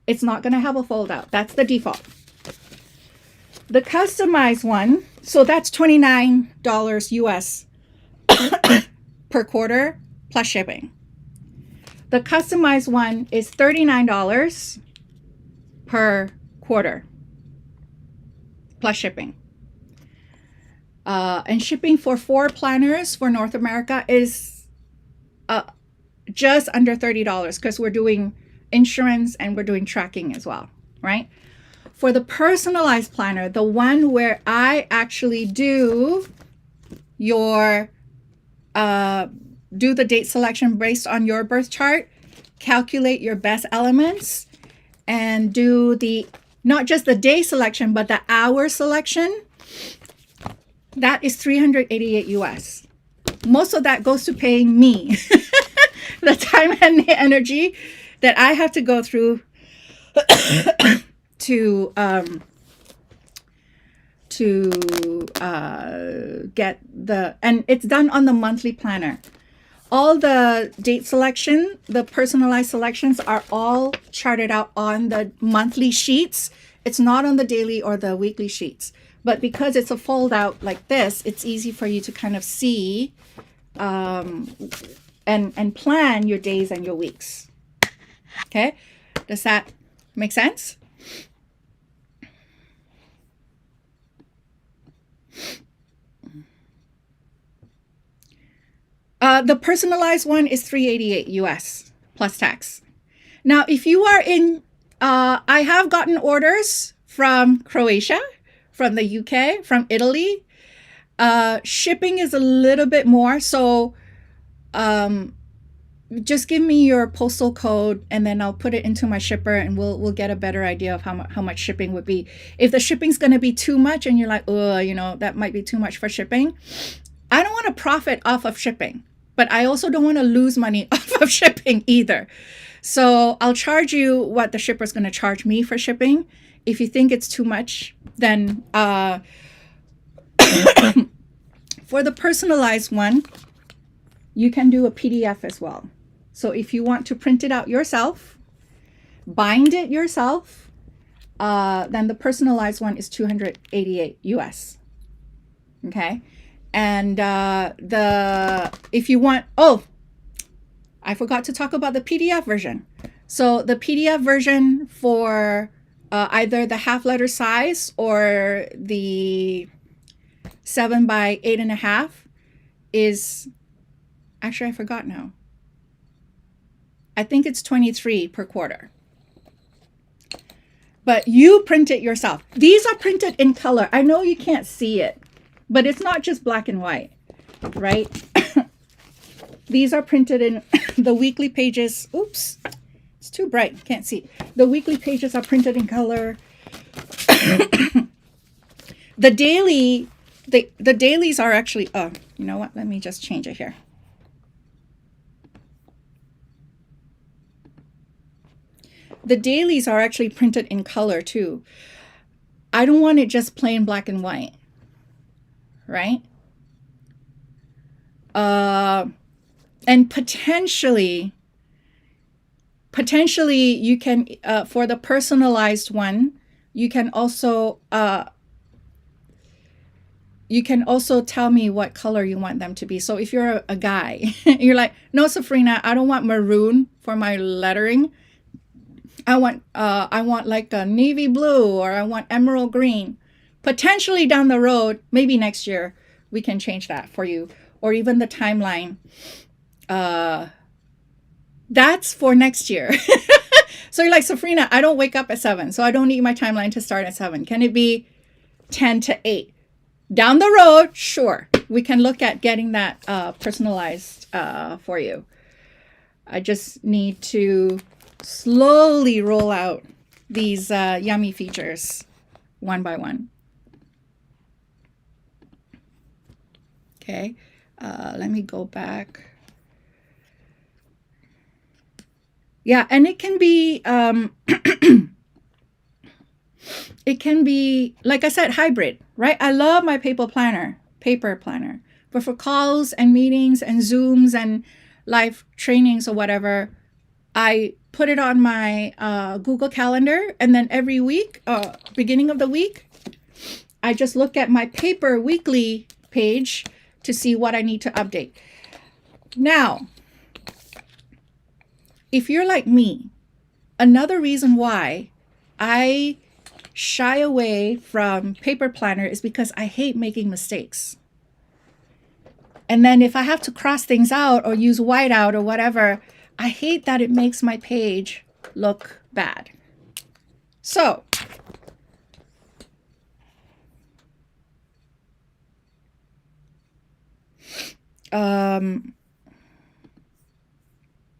It's not going to have a fold out. That's the default. The customized one, so that's $29 US per quarter plus shipping. The customized one is $39 per quarter plus shipping. And shipping for 4 planners for North America is just under $30, because we're doing insurance and we're doing tracking as well, right? For the personalized planner, the one where I actually do your do the date selection based on your birth chart, calculate your best elements, and do the not just the day selection but the hour selection, that is $388 US. Most of that goes to paying me the time and the energy that I have to go to get and it's done on the monthly planner. All the date selection, the personalized selections are all charted out on the monthly sheets. It's not on the daily or the weekly sheets. But because it's a fold out like this, it's easy for you to kind of see and plan your days and your weeks. Okay? Does that make sense? The personalized one is $388 US plus tax. Now, if you are in, I have gotten orders from Croatia, from the UK, from Italy. Shipping is a little bit more. So just give me your postal code and then I'll put it into my shipper and we'll get a better idea of how much shipping would be. If the shipping's going to be too much and you're like, oh, you know, that might be too much for shipping. I don't want to profit off of shipping, but I also don't want to lose money off of shipping either. So I'll charge you what the shipper's going to charge me for shipping. If you think it's too much, then for the personalized one, you can do a PDF as well. So if you want to print it out yourself, bind it yourself, then the personalized one is $288 US. Okay. And if you want, oh, I forgot to talk about the PDF version. So the PDF version for either the half letter size or the 7 by 8.5 is, actually, I forgot now. I think it's 23 per quarter. But you print it yourself. These are printed in color. I know you can't see it, but it's not just black and white, right? These are printed in the weekly pages. Oops, it's too bright. Can't see. The weekly pages are printed in color. The dailies are actually, oh, you know what? Let me just change it here. The dailies are actually printed in color too. I don't want it just plain black and white, right? And potentially you can, for the personalized one, you can also tell me what color you want them to be. So if you're a guy, you're like, no, Safrina, I don't want maroon for my lettering. I want like a navy blue, or I want emerald green. Potentially down the road, maybe next year, we can change that for you, or even the timeline. That's for next year. So you're like, Safrina, I don't wake up at 7, so I don't need my timeline to start at 7. Can it be 10 to 8? Down the road, sure. We can look at getting that personalized for you. I just need to slowly roll out these yummy features one by one. Okay, let me go back. Yeah, and it can be, it can be, like I said, hybrid, right? I love my paper planner, but for calls and meetings and Zooms and live trainings or whatever, I put it on my Google Calendar, and then every week, beginning of the week, I just look at my paper weekly page to see what I need to update. Now, if you're like me, another reason why I shy away from paper planner is because I hate making mistakes. And then if I have to cross things out or use whiteout or whatever, I hate that it makes my page look bad. So,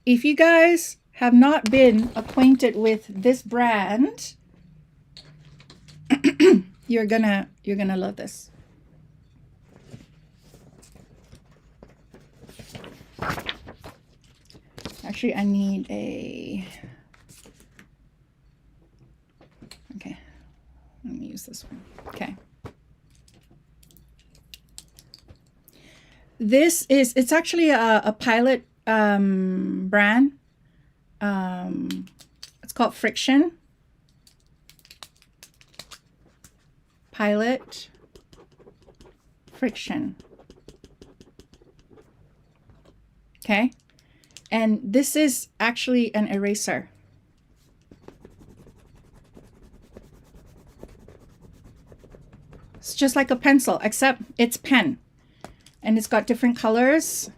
if you guys have not been acquainted with this brand, you're gonna love this. Actually, I need a, okay, let me use this one. Okay. This is, it's actually a Pilot brand. It's called Friction. Pilot Friction. Okay. And this is actually an eraser. It's just like a pencil, except it's pen. And it's got different colors.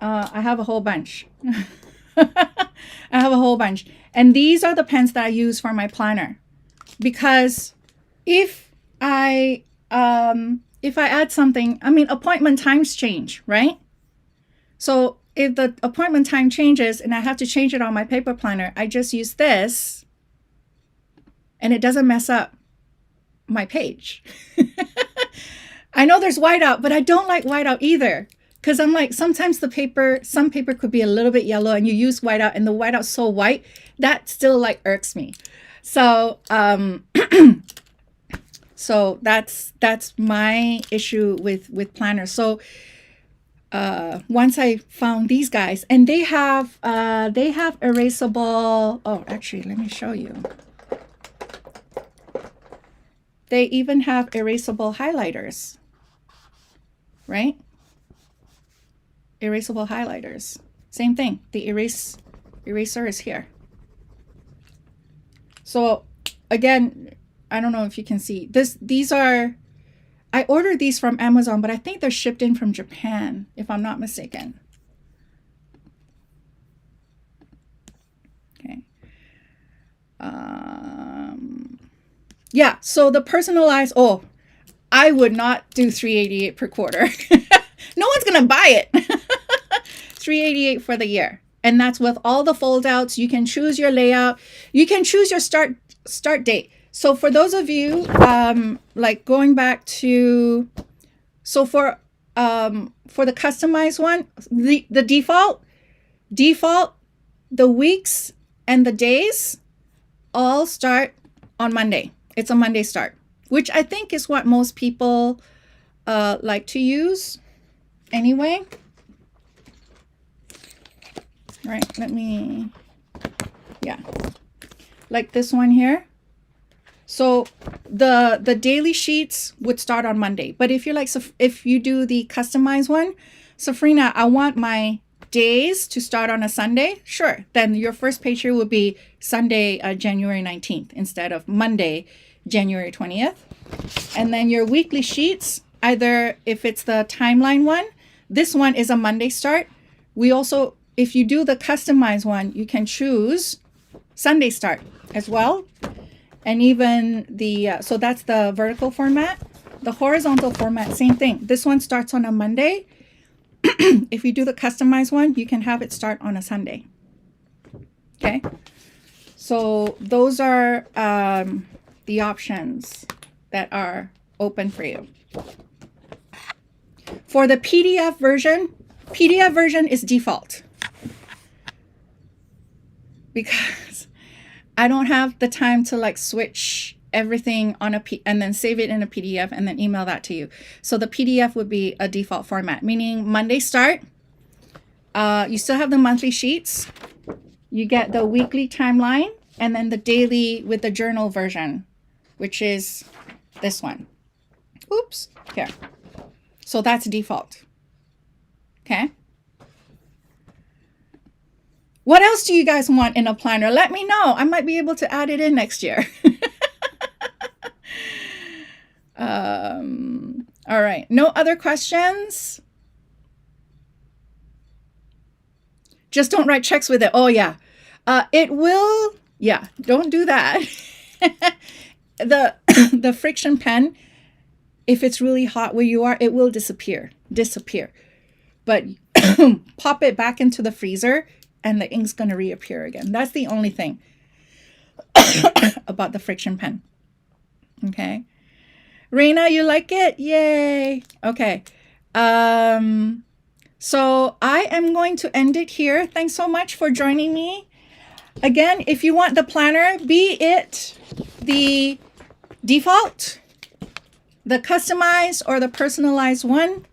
I have a whole bunch. I have a whole bunch. And these are the pens that I use for my planner. Because if I add something, I mean, appointment times change, right? So if the appointment time changes and I have to change it on my paper planner, I just use this and it doesn't mess up my page. I know there's whiteout, but I don't like whiteout either. Because I'm like, sometimes the paper, some paper could be a little bit yellow and you use whiteout and the whiteout's so white, that still like irks me. So, so that's my issue with planners. So, once I found these guys, and they have erasable, oh, actually, let me show you. They even have erasable highlighters, right? Erasable highlighters. Same thing. The eraser is here. So again, I don't know if you can see this. These are, I ordered these from Amazon, but I think they're shipped in from Japan, if I'm not mistaken. Okay. Yeah, so the personalized, oh, I would not do $388 per quarter. No one's going to buy it. $388 for the year. And that's with all the fold outs. You can choose your layout. You can choose your start date. So for those of you, like going back to, so for the customized one, the default, the weeks and the days all start on Monday. It's a Monday start, which I think is what most people like to use anyway. Right, let me, yeah, like this one here. So the daily sheets would start on Monday. But if you're like, if you do the customized one, Safrina, I want my days to start on a Sunday. Sure. Then your first page here would be Sunday, January 19th instead of Monday, January 20th. And then your weekly sheets, either if it's the timeline one, this one is a Monday start. We also, if you do the customized one, you can choose Sunday start as well. And even the, so that's the vertical format. The horizontal format, same thing. This one starts on a Monday. If you do the customized one, you can have it start on a Sunday. Okay. So those are the options that are open for you. For the PDF version is default. Because I don't have the time to like switch everything on and then save it in a PDF and then email that to you. So the PDF would be a default format, meaning Monday start. You still have the monthly sheets. You get the weekly timeline and then the daily with the journal version, which is this one. Oops, here. So that's default. Okay. What else do you guys want in a planner? Let me know. I might be able to add it in next year. All right. No other questions? Just don't write checks with it. Oh, yeah. It will. Yeah, don't do that. The friction pen, if it's really hot where you are, it will disappear. But pop it back into the freezer and the ink's going to reappear again. That's the only thing about the friction pen. Okay. Reina, you like it? Yay. Okay. So I am going to end it here. Thanks so much for joining me. Again, if you want the planner, be it the default the customized or the personalized one,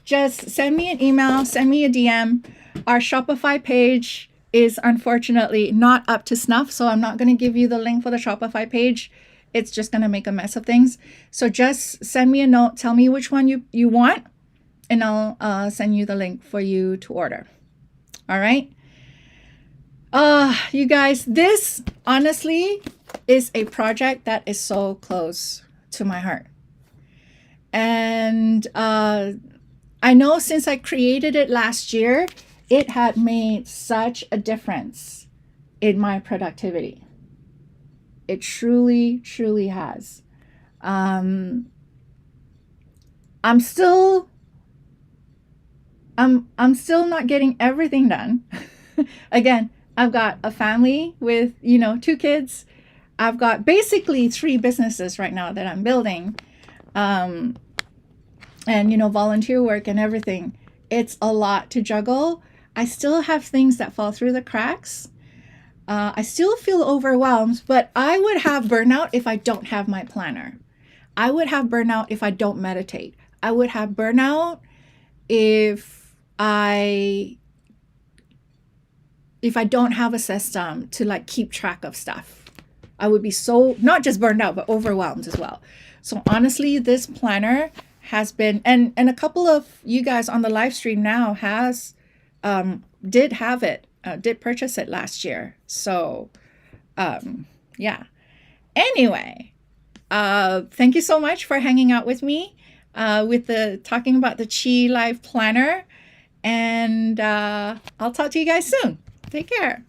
just send me an email, send me a DM. Our Shopify page is unfortunately not up to snuff, so I'm not going to give you the link for the Shopify page. It's just going to make a mess of things. So just send me a note, tell me which one you want, and I'll send you the link for you to order. All right? You guys, this honestly is a project that is so close to my heart. And I know since I created it last year, it had made such a difference in my productivity. It truly, truly has. I'm still not getting everything done. Again, I've got a family with, 2 kids. I've got basically 3 businesses right now that I'm building. And, volunteer work and everything. It's a lot to juggle. I still have things that fall through the cracks. I still feel overwhelmed, but I would have burnout if I don't have my planner. I would have burnout if I don't meditate. I would have burnout if I don't have a system to keep track of stuff. I would be so not just burned out, but overwhelmed as well. So honestly, this planner has been, and a couple of you guys on the live stream now did have it, did purchase it last year. So, yeah. Anyway, thank you so much for hanging out with me, talking about the Chi Life Planner. And I'll talk to you guys soon. Take care.